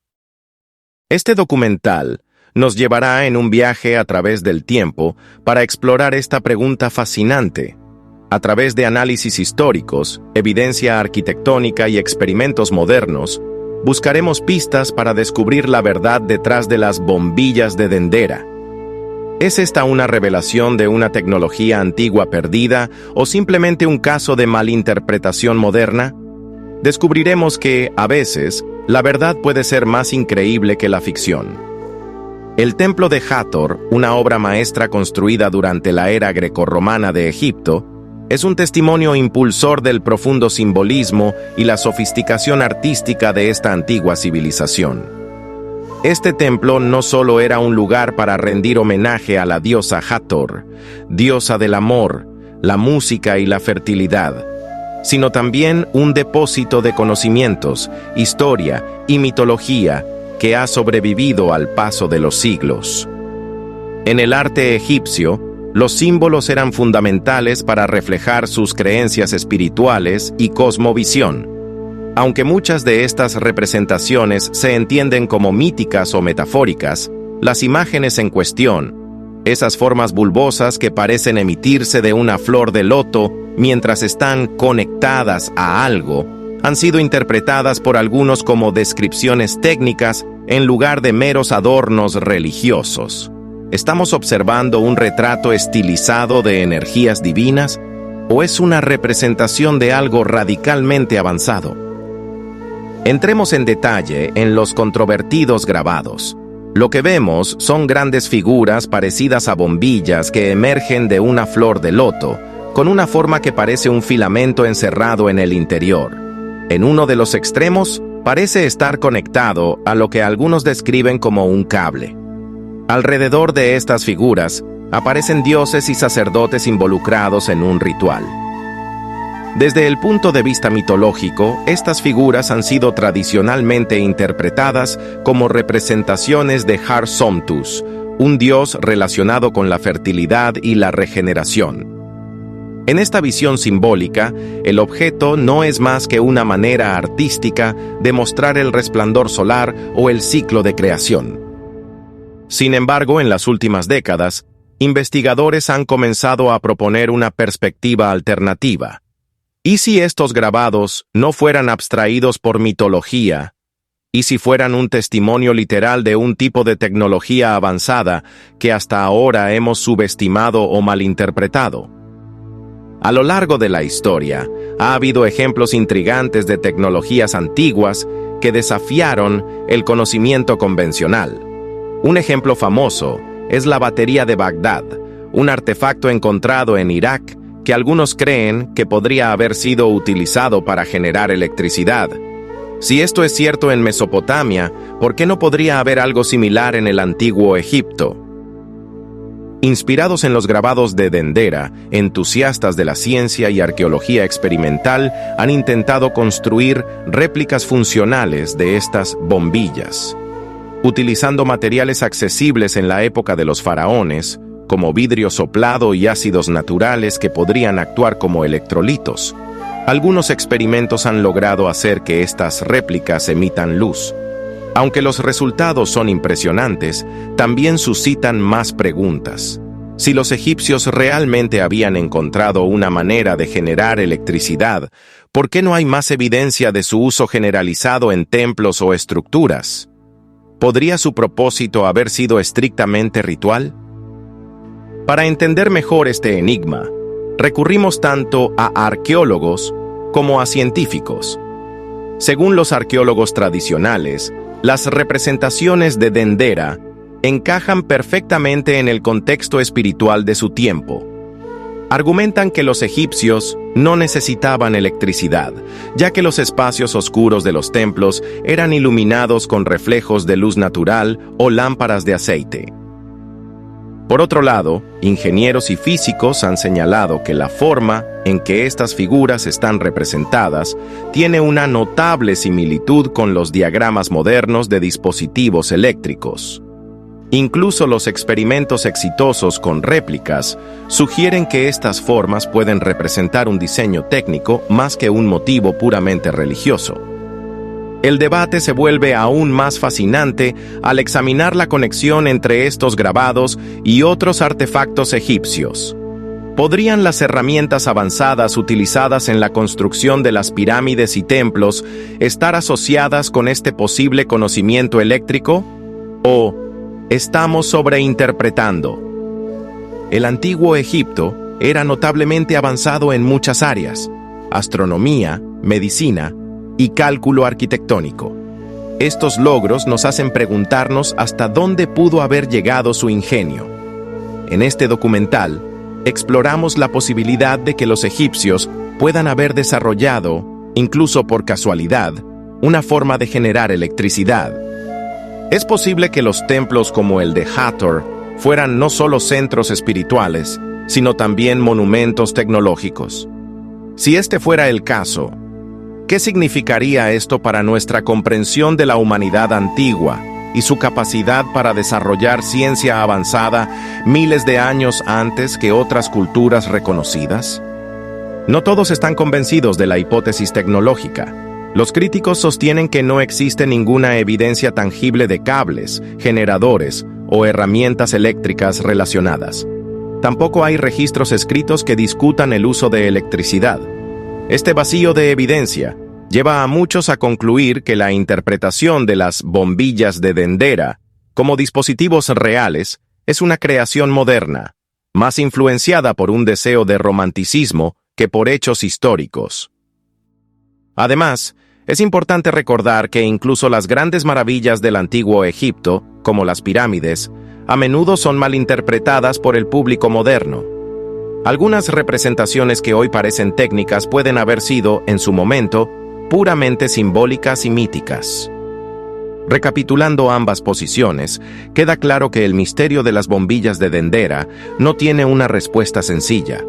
Este documental nos llevará en un viaje a través del tiempo para explorar esta pregunta fascinante. A través de análisis históricos, evidencia arquitectónica y experimentos modernos, buscaremos pistas para descubrir la verdad detrás de las bombillas de Dendera. ¿Es esta una revelación de una tecnología antigua perdida o simplemente un caso de malinterpretación moderna? Descubriremos que, a veces, la verdad puede ser más increíble que la ficción. El Templo de Hathor, una obra maestra construida durante la era grecorromana de Egipto, es un testimonio impulsor del profundo simbolismo y la sofisticación artística de esta antigua civilización. Este templo no solo era un lugar para rendir homenaje a la diosa Hathor, diosa del amor, la música y la fertilidad, sino también un depósito de conocimientos, historia y mitología que ha sobrevivido al paso de los siglos. En el arte egipcio, los símbolos eran fundamentales para reflejar sus creencias espirituales y cosmovisión. Aunque muchas de estas representaciones se entienden como míticas o metafóricas, las imágenes en cuestión, esas formas bulbosas que parecen emitirse de una flor de loto mientras están conectadas a algo, han sido interpretadas por algunos como descripciones técnicas en lugar de meros adornos religiosos. ¿Estamos observando un retrato estilizado de energías divinas o es una representación de algo radicalmente avanzado? Entremos en detalle en los controvertidos grabados. Lo que vemos son grandes figuras parecidas a bombillas que emergen de una flor de loto, con una forma que parece un filamento encerrado en el interior. En uno de los extremos, parece estar conectado a lo que algunos describen como un cable. Alrededor de estas figuras, aparecen dioses y sacerdotes involucrados en un ritual. Desde el punto de vista mitológico, estas figuras han sido tradicionalmente interpretadas como representaciones de Har Somptus, un dios relacionado con la fertilidad y la regeneración. En esta visión simbólica, el objeto no es más que una manera artística de mostrar el resplandor solar o el ciclo de creación. Sin embargo, en las últimas décadas, investigadores han comenzado a proponer una perspectiva alternativa. ¿Y si estos grabados no fueran abstraídos por mitología? ¿Y si fueran un testimonio literal de un tipo de tecnología avanzada que hasta ahora hemos subestimado o malinterpretado? A lo largo de la historia, ha habido ejemplos intrigantes de tecnologías antiguas que desafiaron el conocimiento convencional. Un ejemplo famoso es la batería de Bagdad, un artefacto encontrado en Irak que algunos creen que podría haber sido utilizado para generar electricidad. Si esto es cierto en Mesopotamia, ¿por qué no podría haber algo similar en el antiguo Egipto? Inspirados en los grabados de Dendera, entusiastas de la ciencia y arqueología experimental han intentado construir réplicas funcionales de estas bombillas. Utilizando materiales accesibles en la época de los faraones, como vidrio soplado y ácidos naturales que podrían actuar como electrolitos, algunos experimentos han logrado hacer que estas réplicas emitan luz. Aunque los resultados son impresionantes, también suscitan más preguntas. Si los egipcios realmente habían encontrado una manera de generar electricidad, ¿por qué no hay más evidencia de su uso generalizado en templos o estructuras? ¿Podría su propósito haber sido estrictamente ritual? Para entender mejor este enigma, recurrimos tanto a arqueólogos como a científicos. Según los arqueólogos tradicionales, las representaciones de Dendera encajan perfectamente en el contexto espiritual de su tiempo. Argumentan que los egipcios no necesitaban electricidad, ya que los espacios oscuros de los templos eran iluminados con reflejos de luz natural o lámparas de aceite. Por otro lado, ingenieros y físicos han señalado que la forma en que estas figuras están representadas tiene una notable similitud con los diagramas modernos de dispositivos eléctricos. Incluso los experimentos exitosos con réplicas sugieren que estas formas pueden representar un diseño técnico más que un motivo puramente religioso. El debate se vuelve aún más fascinante al examinar la conexión entre estos grabados y otros artefactos egipcios. ¿Podrían las herramientas avanzadas utilizadas en la construcción de las pirámides y templos estar asociadas con este posible conocimiento eléctrico? ¿O estamos sobreinterpretando? El antiguo Egipto era notablemente avanzado en muchas áreas: astronomía, medicina y cálculo arquitectónico. Estos logros nos hacen preguntarnos hasta dónde pudo haber llegado su ingenio. En este documental, exploramos la posibilidad de que los egipcios puedan haber desarrollado, incluso por casualidad, una forma de generar electricidad. Es posible que los templos como el de Hathor fueran no solo centros espirituales, sino también monumentos tecnológicos. Si este fuera el caso, ¿qué significaría esto para nuestra comprensión de la humanidad antigua y su capacidad para desarrollar ciencia avanzada miles de años antes que otras culturas reconocidas? No todos están convencidos de la hipótesis tecnológica. Los críticos sostienen que no existe ninguna evidencia tangible de cables, generadores o herramientas eléctricas relacionadas. Tampoco hay registros escritos que discutan el uso de electricidad. Este vacío de evidencia lleva a muchos a concluir que la interpretación de las bombillas de Dendera como dispositivos reales es una creación moderna, más influenciada por un deseo de romanticismo que por hechos históricos. Además, es importante recordar que incluso las grandes maravillas del antiguo Egipto, como las pirámides, a menudo son malinterpretadas por el público moderno. Algunas representaciones que hoy parecen técnicas pueden haber sido, en su momento, puramente simbólicas y míticas. Recapitulando ambas posiciones, queda claro que el misterio de las bombillas de Dendera no tiene una respuesta sencilla.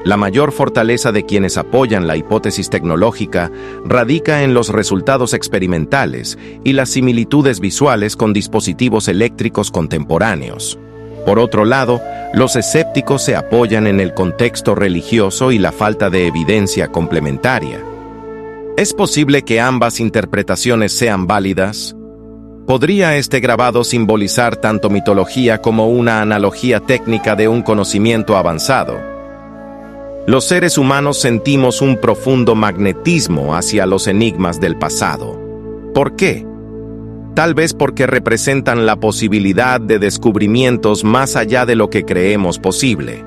La mayor fortaleza de quienes apoyan la hipótesis tecnológica radica en los resultados experimentales y las similitudes visuales con dispositivos eléctricos contemporáneos. Por otro lado, los escépticos se apoyan en el contexto religioso y la falta de evidencia complementaria. ¿Es posible que ambas interpretaciones sean válidas? ¿Podría este grabado simbolizar tanto mitología como una analogía técnica de un conocimiento avanzado? Los seres humanos sentimos un profundo magnetismo hacia los enigmas del pasado. ¿Por qué? Tal vez porque representan la posibilidad de descubrimientos más allá de lo que creemos posible.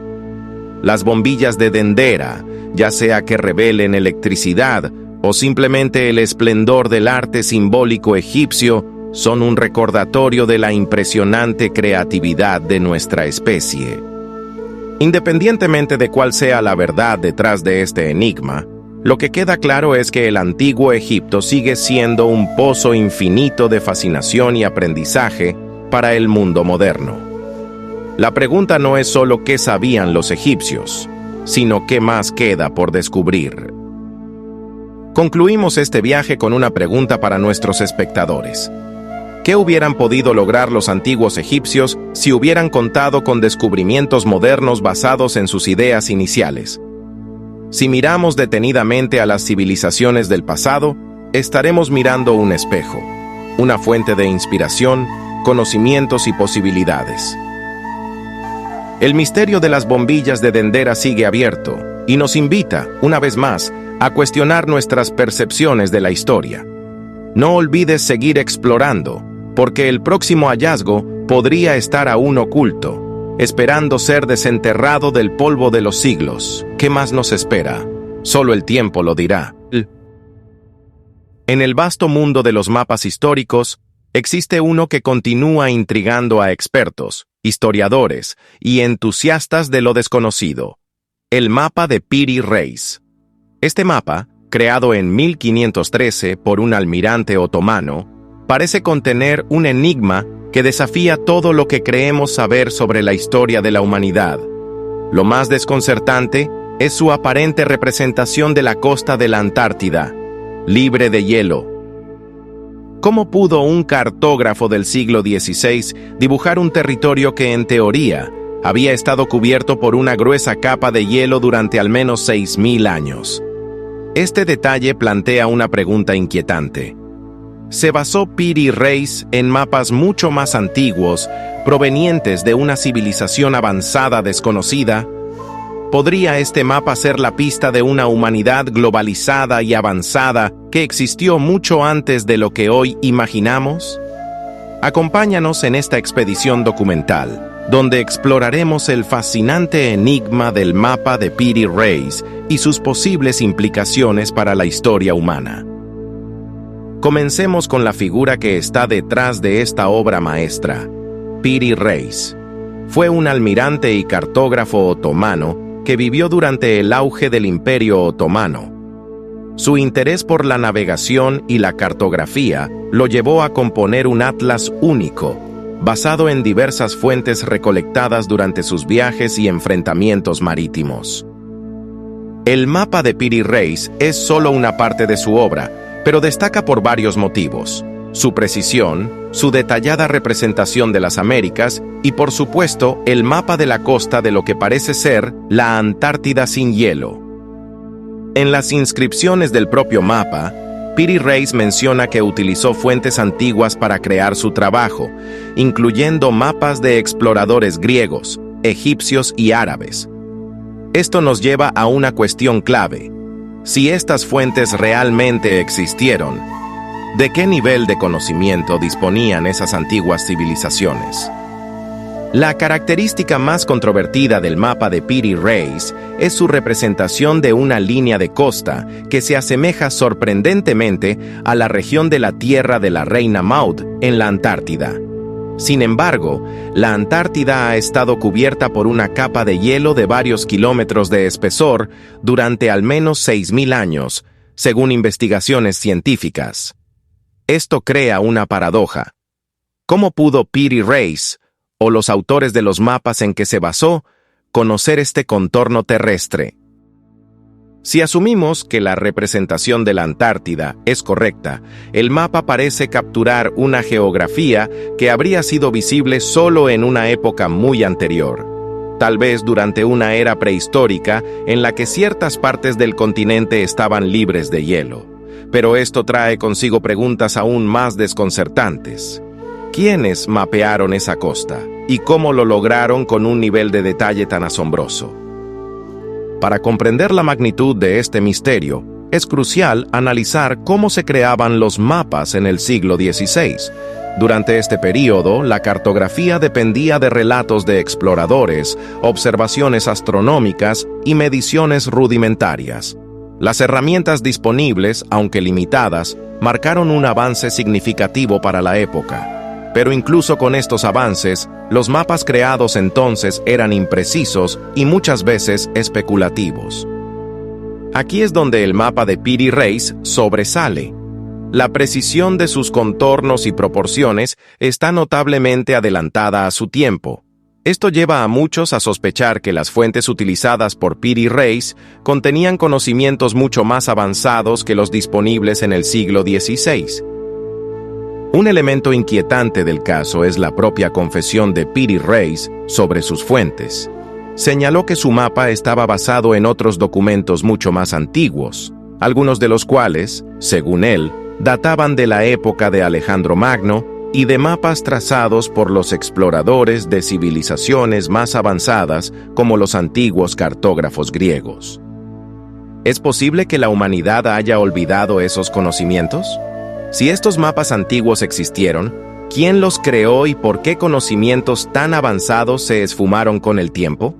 Las bombillas de Dendera, ya sea que revelen electricidad o simplemente el esplendor del arte simbólico egipcio, son un recordatorio de la impresionante creatividad de nuestra especie. Independientemente de cuál sea la verdad detrás de este enigma, lo que queda claro es que el antiguo Egipto sigue siendo un pozo infinito de fascinación y aprendizaje para el mundo moderno. La pregunta no es solo qué sabían los egipcios, sino qué más queda por descubrir. Concluimos este viaje con una pregunta para nuestros espectadores. ¿Qué hubieran podido lograr los antiguos egipcios si hubieran contado con descubrimientos modernos basados en sus ideas iniciales? Si miramos detenidamente a las civilizaciones del pasado, estaremos mirando un espejo, una fuente de inspiración, conocimientos y posibilidades. El misterio de las bombillas de Dendera sigue abierto y nos invita, una vez más, a cuestionar nuestras percepciones de la historia. No olvides seguir explorando, porque el próximo hallazgo podría estar aún oculto, esperando ser desenterrado del polvo de los siglos. ¿Qué más nos espera? Solo el tiempo lo dirá. En el vasto mundo de los mapas históricos, existe uno que continúa intrigando a expertos, historiadores y entusiastas de lo desconocido: el mapa de Piri Reis. Este mapa, creado en 1513 por un almirante otomano, parece contener un enigma que desafía todo lo que creemos saber sobre la historia de la humanidad. Lo más desconcertante es su aparente representación de la costa de la Antártida, libre de hielo. ¿Cómo pudo un cartógrafo del siglo XVI dibujar un territorio que, en teoría, había estado cubierto por una gruesa capa de hielo durante al menos 6.000 años? Este detalle plantea una pregunta inquietante. ¿Se basó Piri Reis en mapas mucho más antiguos, provenientes de una civilización avanzada desconocida? ¿Podría este mapa ser la pista de una humanidad globalizada y avanzada que existió mucho antes de lo que hoy imaginamos? Acompáñanos en esta expedición documental, donde exploraremos el fascinante enigma del mapa de Piri Reis y sus posibles implicaciones para la historia humana. Comencemos con la figura que está detrás de esta obra maestra. Piri Reis fue un almirante y cartógrafo otomano que vivió durante el auge del Imperio Otomano. Su interés por la navegación y la cartografía lo llevó a componer un atlas único, basado en diversas fuentes recolectadas durante sus viajes y enfrentamientos marítimos. El mapa de Piri Reis es solo una parte de su obra, pero destaca por varios motivos: su precisión, su detallada representación de las Américas y, por supuesto, el mapa de la costa de lo que parece ser la Antártida sin hielo. En las inscripciones del propio mapa, Piri Reis menciona que utilizó fuentes antiguas para crear su trabajo, incluyendo mapas de exploradores griegos, egipcios y árabes. Esto nos lleva a una cuestión clave. Si estas fuentes realmente existieron, ¿de qué nivel de conocimiento disponían esas antiguas civilizaciones? La característica más controvertida del mapa de Piri Reis es su representación de una línea de costa que se asemeja sorprendentemente a la región de la Tierra de la Reina Maud en la Antártida. Sin embargo, la Antártida ha estado cubierta por una capa de hielo de varios kilómetros de espesor durante al menos 6.000 años, según investigaciones científicas. Esto crea una paradoja. ¿Cómo pudo Piri Reis, o los autores de los mapas en que se basó, conocer este contorno terrestre? Si asumimos que la representación de la Antártida es correcta, el mapa parece capturar una geografía que habría sido visible solo en una época muy anterior, tal vez durante una era prehistórica en la que ciertas partes del continente estaban libres de hielo. Pero esto trae consigo preguntas aún más desconcertantes. ¿Quiénes mapearon esa costa? ¿Y cómo lo lograron con un nivel de detalle tan asombroso? Para comprender la magnitud de este misterio, es crucial analizar cómo se creaban los mapas en el siglo XVI. Durante este período, la cartografía dependía de relatos de exploradores, observaciones astronómicas y mediciones rudimentarias. Las herramientas disponibles, aunque limitadas, marcaron un avance significativo para la época. Pero incluso con estos avances, los mapas creados entonces eran imprecisos y muchas veces especulativos. Aquí es donde el mapa de Piri Reis sobresale. La precisión de sus contornos y proporciones está notablemente adelantada a su tiempo. Esto lleva a muchos a sospechar que las fuentes utilizadas por Piri Reis contenían conocimientos mucho más avanzados que los disponibles en el siglo XVI. Un elemento inquietante del caso es la propia confesión de Piri Reis sobre sus fuentes. Señaló que su mapa estaba basado en otros documentos mucho más antiguos, algunos de los cuales, según él, databan de la época de Alejandro Magno y de mapas trazados por los exploradores de civilizaciones más avanzadas como los antiguos cartógrafos griegos. ¿Es posible que la humanidad haya olvidado esos conocimientos? Si estos mapas antiguos existieron, ¿quién los creó y por qué conocimientos tan avanzados se esfumaron con el tiempo?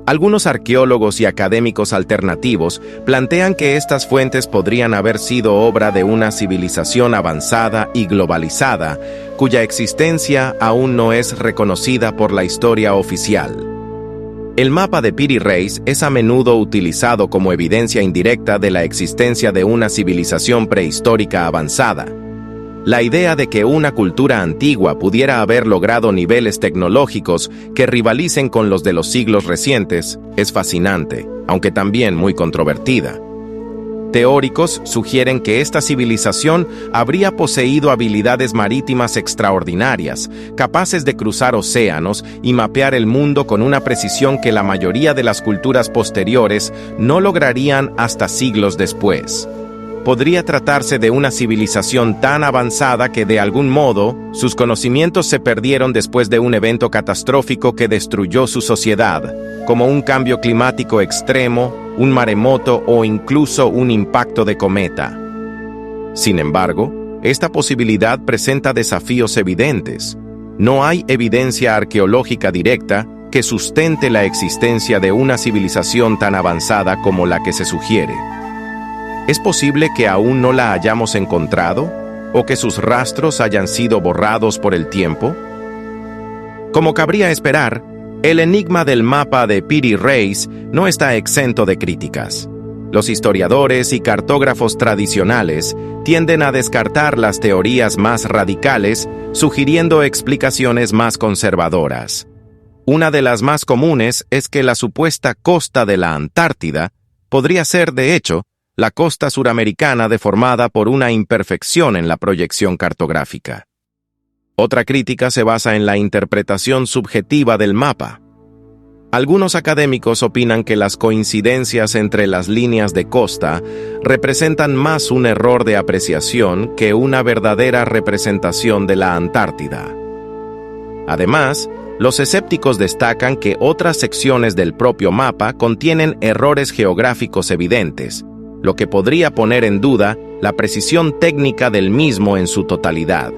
Algunos arqueólogos y académicos alternativos plantean que estas fuentes podrían haber sido obra de una civilización avanzada y globalizada, cuya existencia aún no es reconocida por la historia oficial. El mapa de Piri Reis es a menudo utilizado como evidencia indirecta de la existencia de una civilización prehistórica avanzada. La idea de que una cultura antigua pudiera haber logrado niveles tecnológicos que rivalicen con los de los siglos recientes es fascinante, aunque también muy controvertida. Teóricos sugieren que esta civilización habría poseído habilidades marítimas extraordinarias, capaces de cruzar océanos y mapear el mundo con una precisión que la mayoría de las culturas posteriores no lograrían hasta siglos después. Podría tratarse de una civilización tan avanzada que de algún modo sus conocimientos se perdieron después de un evento catastrófico que destruyó su sociedad, como un cambio climático extremo, un maremoto o incluso un impacto de cometa. Sin embargo, esta posibilidad presenta desafíos evidentes. No hay evidencia arqueológica directa que sustente la existencia de una civilización tan avanzada como la que se sugiere. ¿Es posible que aún no la hayamos encontrado o que sus rastros hayan sido borrados por el tiempo? Como cabría esperar, el enigma del mapa de Piri Reis no está exento de críticas. Los historiadores y cartógrafos tradicionales tienden a descartar las teorías más radicales, sugiriendo explicaciones más conservadoras. Una de las más comunes es que la supuesta costa de la Antártida podría ser, de hecho, la costa suramericana deformada por una imperfección en la proyección cartográfica. Otra crítica se basa en la interpretación subjetiva del mapa. Algunos académicos opinan que las coincidencias entre las líneas de costa representan más un error de apreciación que una verdadera representación de la Antártida. Además, Los escépticos destacan que otras secciones del propio mapa contienen errores geográficos evidentes, lo que podría poner en duda la precisión técnica del mismo en su totalidad.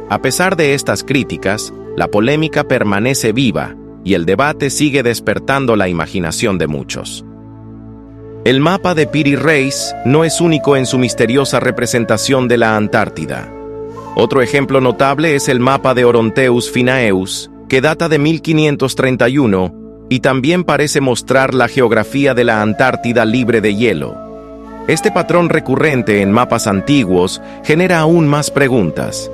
A pesar de estas críticas, la polémica permanece viva y el debate sigue despertando la imaginación de muchos. El mapa de Piri Reis no es único en su misteriosa representación de la Antártida. Otro ejemplo notable es el mapa de Oronteus Finaeus, que data de 1531 y también parece mostrar la geografía de la Antártida libre de hielo. Este patrón recurrente en mapas antiguos genera aún más preguntas.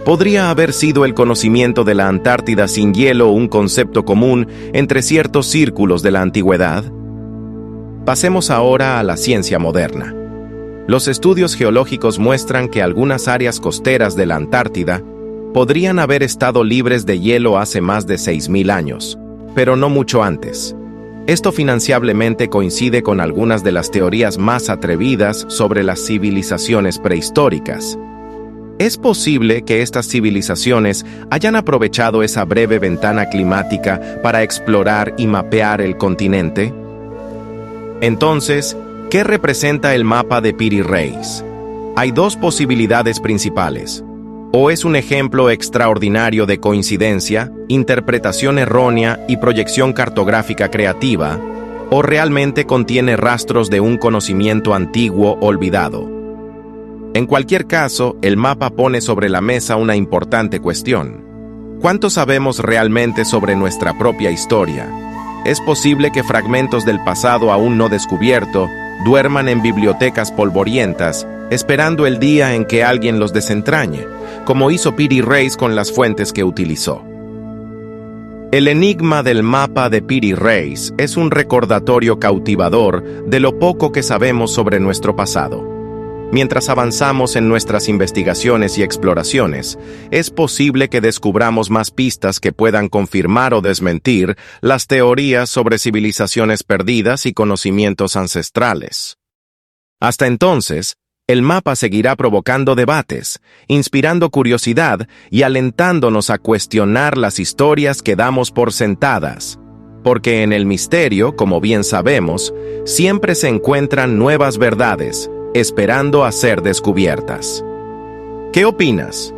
¿Podría haber sido el conocimiento de la Antártida sin hielo un concepto común entre ciertos círculos de la antigüedad? Pasemos ahora a la ciencia moderna. Los estudios geológicos muestran que algunas áreas costeras de la Antártida podrían haber estado libres de hielo hace más de 6.000 años, pero no mucho antes. Esto financiablemente coincide con algunas de las teorías más atrevidas sobre las civilizaciones prehistóricas. ¿Es posible que estas civilizaciones hayan aprovechado esa breve ventana climática para explorar y mapear el continente? Entonces, ¿qué representa el mapa de Piri Reis? Hay dos posibilidades principales. O es un ejemplo extraordinario de coincidencia, interpretación errónea y proyección cartográfica creativa, o realmente contiene rastros de un conocimiento antiguo olvidado. En cualquier caso, el mapa pone sobre la mesa una importante cuestión. ¿Cuánto sabemos realmente sobre nuestra propia historia? Es posible que fragmentos del pasado aún no descubierto duerman en bibliotecas polvorientas, esperando el día en que alguien los desentrañe, como hizo Piri Reis con las fuentes que utilizó. El enigma del mapa de Piri Reis es un recordatorio cautivador de lo poco que sabemos sobre nuestro pasado. Mientras avanzamos en nuestras investigaciones y exploraciones, es posible que descubramos más pistas que puedan confirmar o desmentir las teorías sobre civilizaciones perdidas y conocimientos ancestrales. Hasta entonces, el mapa seguirá provocando debates, inspirando curiosidad y alentándonos a cuestionar las historias que damos por sentadas, porque en el misterio, como bien sabemos, siempre se encuentran nuevas verdades, esperando a ser descubiertas. ¿Qué opinas?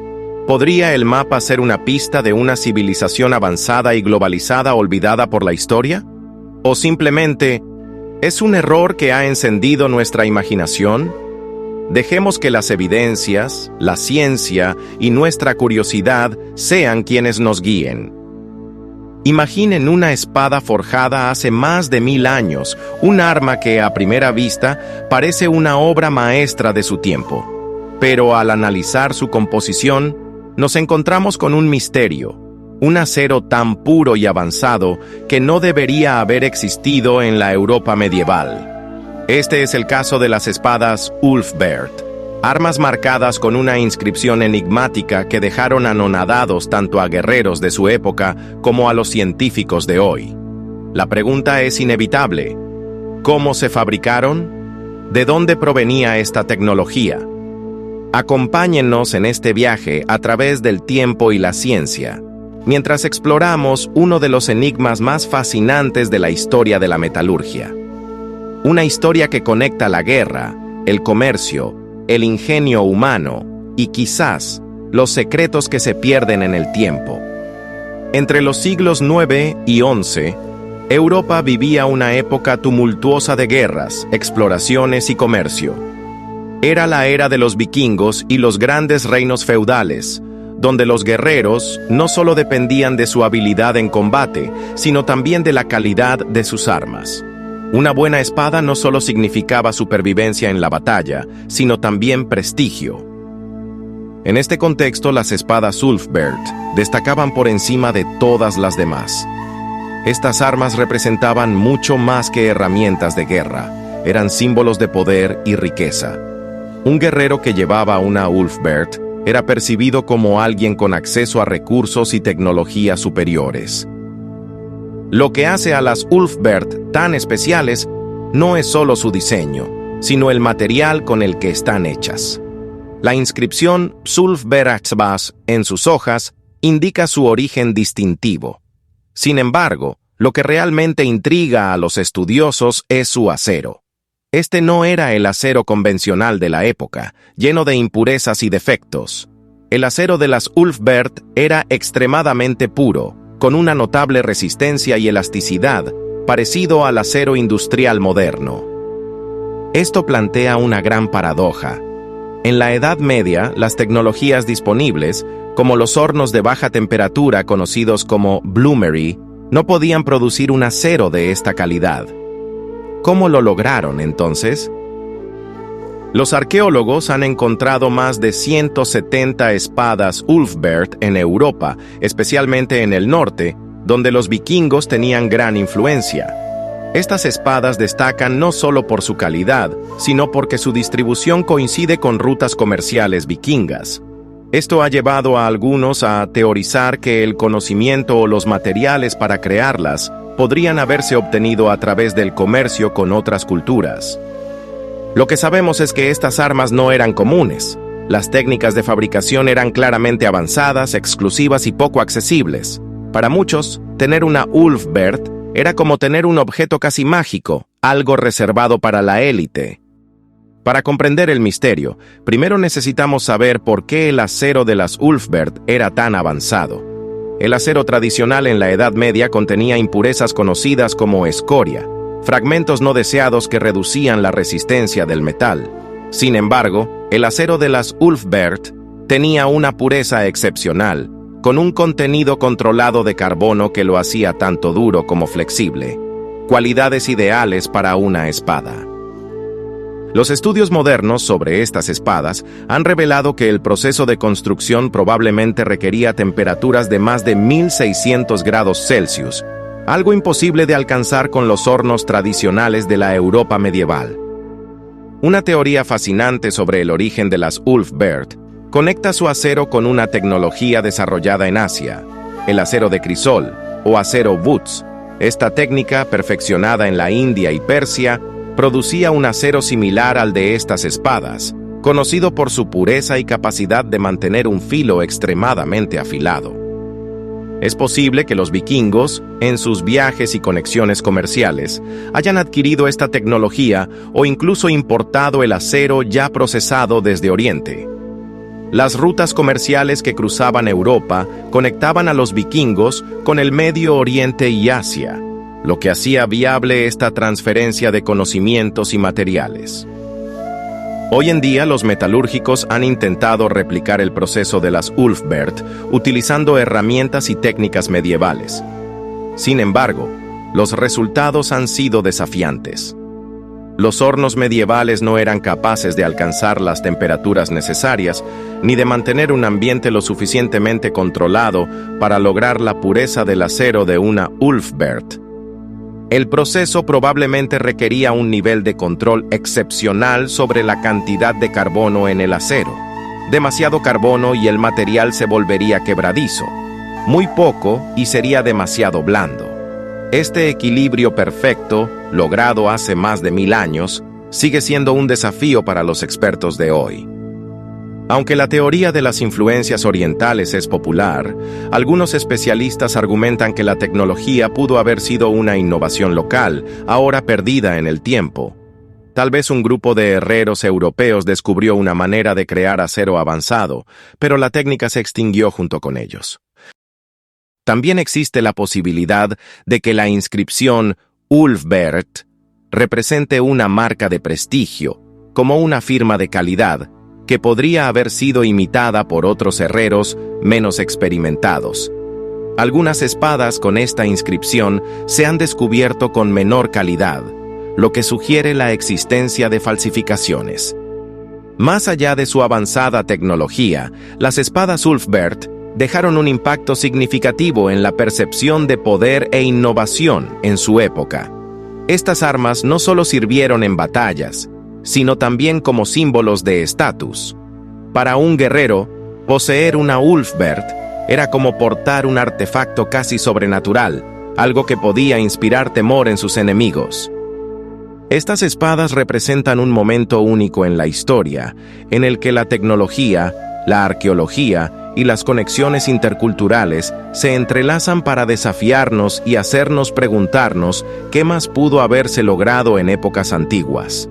¿Podría el mapa ser una pista de una civilización avanzada y globalizada olvidada por la historia? ¿O simplemente es un error que ha encendido nuestra imaginación? Dejemos que las evidencias, la ciencia y nuestra curiosidad sean quienes nos guíen. Imaginen una espada forjada hace más de 1000 años, un arma que a primera vista parece una obra maestra de su tiempo. Pero al analizar su composición, nos encontramos con un misterio, un acero tan puro y avanzado que no debería haber existido en la Europa medieval. Este es el caso de las espadas Ulfberht, armas marcadas con una inscripción enigmática que dejaron anonadados tanto a guerreros de su época como a los científicos de hoy. La pregunta es inevitable: ¿cómo se fabricaron? ¿De dónde provenía esta tecnología? Acompáñennos en este viaje a través del tiempo y la ciencia, mientras exploramos uno de los enigmas más fascinantes de la historia de la metalurgia. Una historia que conecta la guerra, el comercio, el ingenio humano y quizás los secretos que se pierden en el tiempo. Entre los siglos IX y XI, Europa vivía una época tumultuosa de guerras, exploraciones y comercio. Era la era de los vikingos y los grandes reinos feudales, donde los guerreros no solo dependían de su habilidad en combate, sino también de la calidad de sus armas. Una buena espada no solo significaba supervivencia en la batalla, sino también prestigio. En este contexto, las espadas Ulfberht destacaban por encima de todas las demás. Estas armas representaban mucho más que herramientas de guerra, eran símbolos de poder y riqueza. Un guerrero que llevaba una Ulfberht era percibido como alguien con acceso a recursos y tecnologías superiores. Lo que hace a las Ulfberht tan especiales no es solo su diseño, sino el material con el que están hechas. La inscripción Sulfberhtsbas en sus hojas indica su origen distintivo. Sin embargo, lo que realmente intriga a los estudiosos es su acero. Este no era el acero convencional de la época, lleno de impurezas y defectos. El acero de las Ulfberht era extremadamente puro, con una notable resistencia y elasticidad, parecido al acero industrial moderno. Esto plantea una gran paradoja. En la Edad Media, las tecnologías disponibles, como los hornos de baja temperatura conocidos como bloomery, no podían producir un acero de esta calidad. ¿Cómo lo lograron entonces? Los arqueólogos han encontrado más de 170 espadas Ulfberht en Europa, especialmente en el norte, donde los vikingos tenían gran influencia. Estas espadas destacan no solo por su calidad, sino porque su distribución coincide con rutas comerciales vikingas. Esto ha llevado a algunos a teorizar que el conocimiento o los materiales para crearlas podrían haberse obtenido a través del comercio con otras culturas. Lo que sabemos es que estas armas no eran comunes. Las técnicas de fabricación eran claramente avanzadas, exclusivas y poco accesibles. Para muchos, tener una Ulfberht era como tener un objeto casi mágico, algo reservado para la élite. Para comprender el misterio, primero necesitamos saber por qué el acero de las Ulfberht era tan avanzado. El acero tradicional en la Edad Media contenía impurezas conocidas como escoria, fragmentos no deseados que reducían la resistencia del metal. Sin embargo, el acero de las Ulfberht tenía una pureza excepcional, con un contenido controlado de carbono que lo hacía tanto duro como flexible, cualidades ideales para una espada. Los estudios modernos sobre estas espadas han revelado que el proceso de construcción probablemente requería temperaturas de más de 1600 grados Celsius, algo imposible de alcanzar con los hornos tradicionales de la Europa medieval. Una teoría fascinante sobre el origen de las Ulfberht conecta su acero con una tecnología desarrollada en Asia, el acero de crisol o acero Woods. Esta técnica, perfeccionada en la India y Persia, producía un acero similar al de estas espadas, conocido por su pureza y capacidad de mantener un filo extremadamente afilado. Es posible que los vikingos, en sus viajes y conexiones comerciales, hayan adquirido esta tecnología o incluso importado el acero ya procesado desde Oriente. Las rutas comerciales que cruzaban Europa conectaban a los vikingos con el Medio Oriente y Asia, lo que hacía viable esta transferencia de conocimientos y materiales. Hoy en día los metalúrgicos han intentado replicar el proceso de las Ulfberht utilizando herramientas y técnicas medievales. Sin embargo, los resultados han sido desafiantes. Los hornos medievales no eran capaces de alcanzar las temperaturas necesarias ni de mantener un ambiente lo suficientemente controlado para lograr la pureza del acero de una Ulfberht. El proceso probablemente requería un nivel de control excepcional sobre la cantidad de carbono en el acero. Demasiado carbono y el material se volvería quebradizo. Muy poco y sería demasiado blando. Este equilibrio perfecto, logrado hace más de 1000 años, sigue siendo un desafío para los expertos de hoy. Aunque la teoría de las influencias orientales es popular, algunos especialistas argumentan que la tecnología pudo haber sido una innovación local, ahora perdida en el tiempo. Tal vez un grupo de herreros europeos descubrió una manera de crear acero avanzado, pero la técnica se extinguió junto con ellos. También existe la posibilidad de que la inscripción Ulfberht represente una marca de prestigio, como una firma de calidad, que podría haber sido imitada por otros herreros menos experimentados. Algunas espadas con esta inscripción se han descubierto con menor calidad, lo que sugiere la existencia de falsificaciones. Más allá de su avanzada tecnología, las espadas Ulfberht dejaron un impacto significativo en la percepción de poder e innovación en su época. Estas armas no solo sirvieron en batallas, sino también como símbolos de estatus. Para un guerrero, poseer una Ulfberht era como portar un artefacto casi sobrenatural, algo que podía inspirar temor en sus enemigos. Estas espadas representan un momento único en la historia, en el que la tecnología, la arqueología y las conexiones interculturales se entrelazan para desafiarnos y hacernos preguntarnos qué más pudo haberse logrado en épocas antiguas.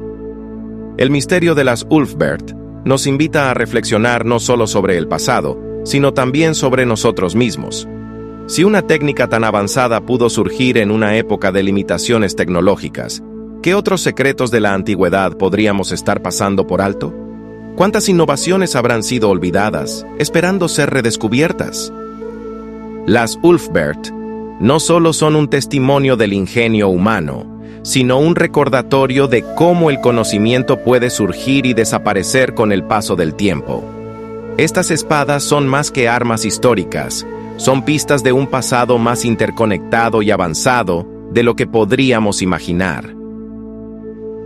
El misterio de las Ulfberht nos invita a reflexionar no solo sobre el pasado, sino también sobre nosotros mismos. Si una técnica tan avanzada pudo surgir en una época de limitaciones tecnológicas, ¿qué otros secretos de la antigüedad podríamos estar pasando por alto? ¿Cuántas innovaciones habrán sido olvidadas, esperando ser redescubiertas? Las Ulfberht no solo son un testimonio del ingenio humano, sino un recordatorio de cómo el conocimiento puede surgir y desaparecer con el paso del tiempo. Estas espadas son más que armas históricas, son pistas de un pasado más interconectado y avanzado de lo que podríamos imaginar.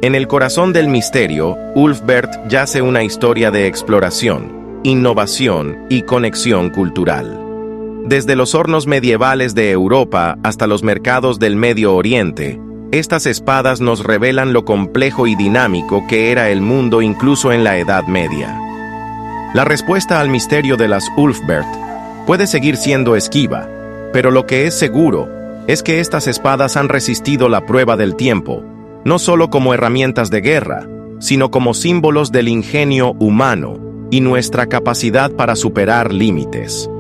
En el corazón del misterio, Ulfberht yace una historia de exploración, innovación y conexión cultural. Desde los hornos medievales de Europa hasta los mercados del Medio Oriente, estas espadas nos revelan lo complejo y dinámico que era el mundo incluso en la Edad Media. La respuesta al misterio de las Ulfberht puede seguir siendo esquiva, pero lo que es seguro es que estas espadas han resistido la prueba del tiempo, no solo como herramientas de guerra, sino como símbolos del ingenio humano y nuestra capacidad para superar límites.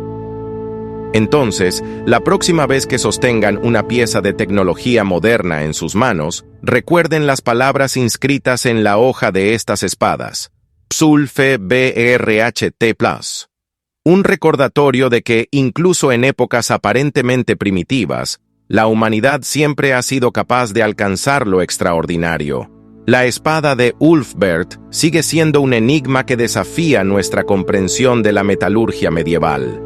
Entonces, la próxima vez que sostengan una pieza de tecnología moderna en sus manos, recuerden las palabras inscritas en la hoja de estas espadas: Psulfe BRHT+. Un recordatorio de que, incluso en épocas aparentemente primitivas, la humanidad siempre ha sido capaz de alcanzar lo extraordinario. La espada de Ulfberht sigue siendo un enigma que desafía nuestra comprensión de la metalurgia medieval.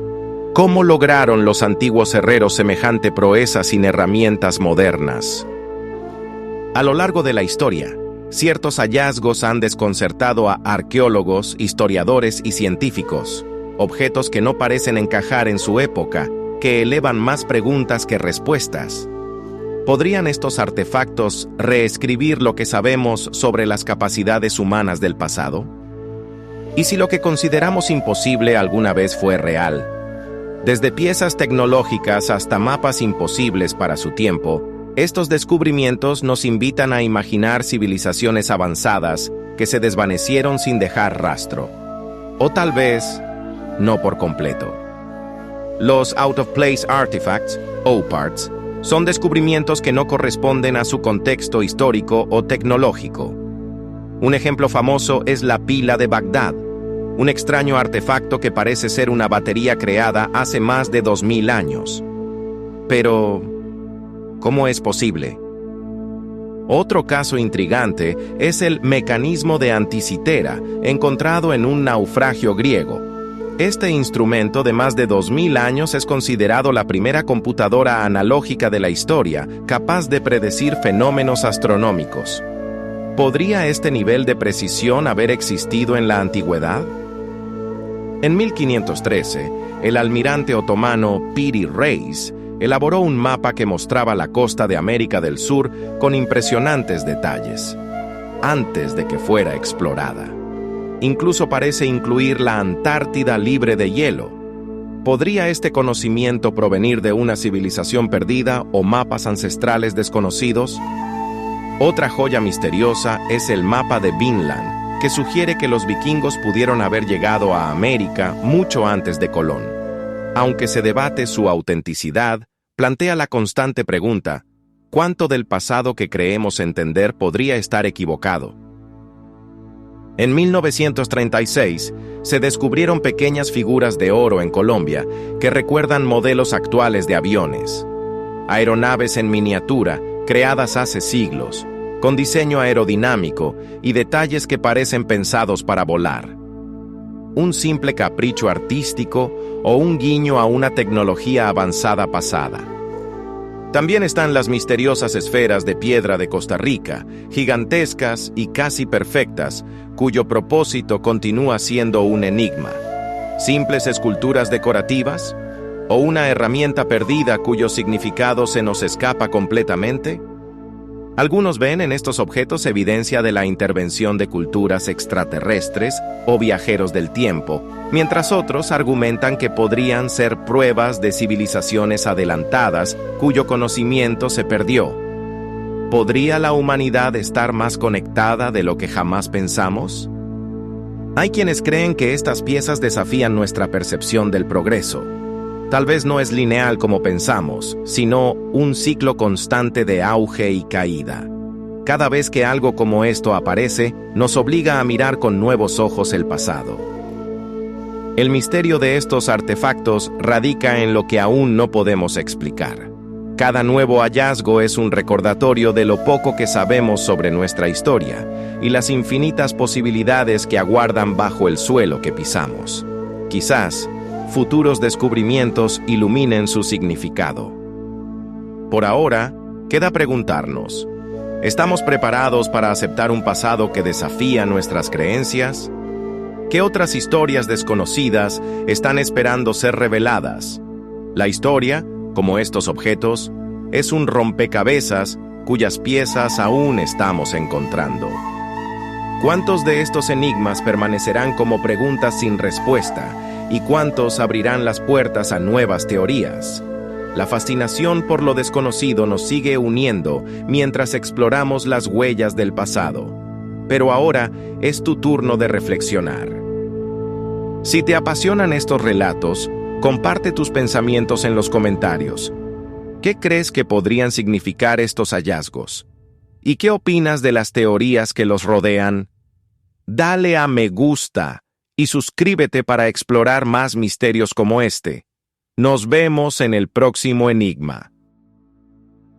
¿Cómo lograron los antiguos herreros semejante proeza sin herramientas modernas? A lo largo de la historia, ciertos hallazgos han desconcertado a arqueólogos, historiadores y científicos, objetos que no parecen encajar en su época, que elevan más preguntas que respuestas. ¿Podrían estos artefactos reescribir lo que sabemos sobre las capacidades humanas del pasado? ¿Y si lo que consideramos imposible alguna vez fue real? Desde piezas tecnológicas hasta mapas imposibles para su tiempo, estos descubrimientos nos invitan a imaginar civilizaciones avanzadas que se desvanecieron sin dejar rastro. O tal vez, no por completo. Los Out-of-Place Artifacts, OPARTs, son descubrimientos que no corresponden a su contexto histórico o tecnológico. Un ejemplo famoso es la pila de Bagdad, un extraño artefacto que parece ser una batería creada hace más de 2000 años. Pero, ¿cómo es posible? Otro caso intrigante es el mecanismo de Anticitera, encontrado en un naufragio griego. Este instrumento de más de 2000 años es considerado la primera computadora analógica de la historia, capaz de predecir fenómenos astronómicos. ¿Podría este nivel de precisión haber existido en la antigüedad? En 1513, el almirante otomano Piri Reis elaboró un mapa que mostraba la costa de América del Sur con impresionantes detalles, antes de que fuera explorada. Incluso parece incluir la Antártida libre de hielo. ¿Podría este conocimiento provenir de una civilización perdida o mapas ancestrales desconocidos? Otra joya misteriosa es el mapa de Vinland, que sugiere que los vikingos pudieron haber llegado a América mucho antes de Colón. Aunque se debate su autenticidad, plantea la constante pregunta: ¿cuánto del pasado que creemos entender podría estar equivocado? En 1936, se descubrieron pequeñas figuras de oro en Colombia que recuerdan modelos actuales de aviones. Aeronaves en miniatura, creadas hace siglos, con diseño aerodinámico y detalles que parecen pensados para volar. ¿Un simple capricho artístico o un guiño a una tecnología avanzada pasada? También están las misteriosas esferas de piedra de Costa Rica, gigantescas y casi perfectas, cuyo propósito continúa siendo un enigma. ¿Simples esculturas decorativas? ¿O una herramienta perdida cuyo significado se nos escapa completamente? Algunos ven en estos objetos evidencia de la intervención de culturas extraterrestres o viajeros del tiempo, mientras otros argumentan que podrían ser pruebas de civilizaciones adelantadas cuyo conocimiento se perdió. ¿Podría la humanidad estar más conectada de lo que jamás pensamos? Hay quienes creen que estas piezas desafían nuestra percepción del progreso. Tal vez no es lineal como pensamos, sino un ciclo constante de auge y caída. Cada vez que algo como esto aparece, nos obliga a mirar con nuevos ojos el pasado. El misterio de estos artefactos radica en lo que aún no podemos explicar. Cada nuevo hallazgo es un recordatorio de lo poco que sabemos sobre nuestra historia y las infinitas posibilidades que aguardan bajo el suelo que pisamos. Quizás, futuros descubrimientos iluminen su significado. Por ahora, queda preguntarnos, ¿estamos preparados para aceptar un pasado que desafía nuestras creencias? ¿Qué otras historias desconocidas están esperando ser reveladas? La historia, como estos objetos, es un rompecabezas cuyas piezas aún estamos encontrando. ¿Cuántos de estos enigmas permanecerán como preguntas sin respuesta y cuántos abrirán las puertas a nuevas teorías? La fascinación por lo desconocido nos sigue uniendo mientras exploramos las huellas del pasado. Pero ahora es tu turno de reflexionar. Si te apasionan estos relatos, comparte tus pensamientos en los comentarios. ¿Qué crees que podrían significar estos hallazgos? ¿Y qué opinas de las teorías que los rodean? Dale a me gusta y suscríbete para explorar más misterios como este. Nos vemos en el próximo enigma.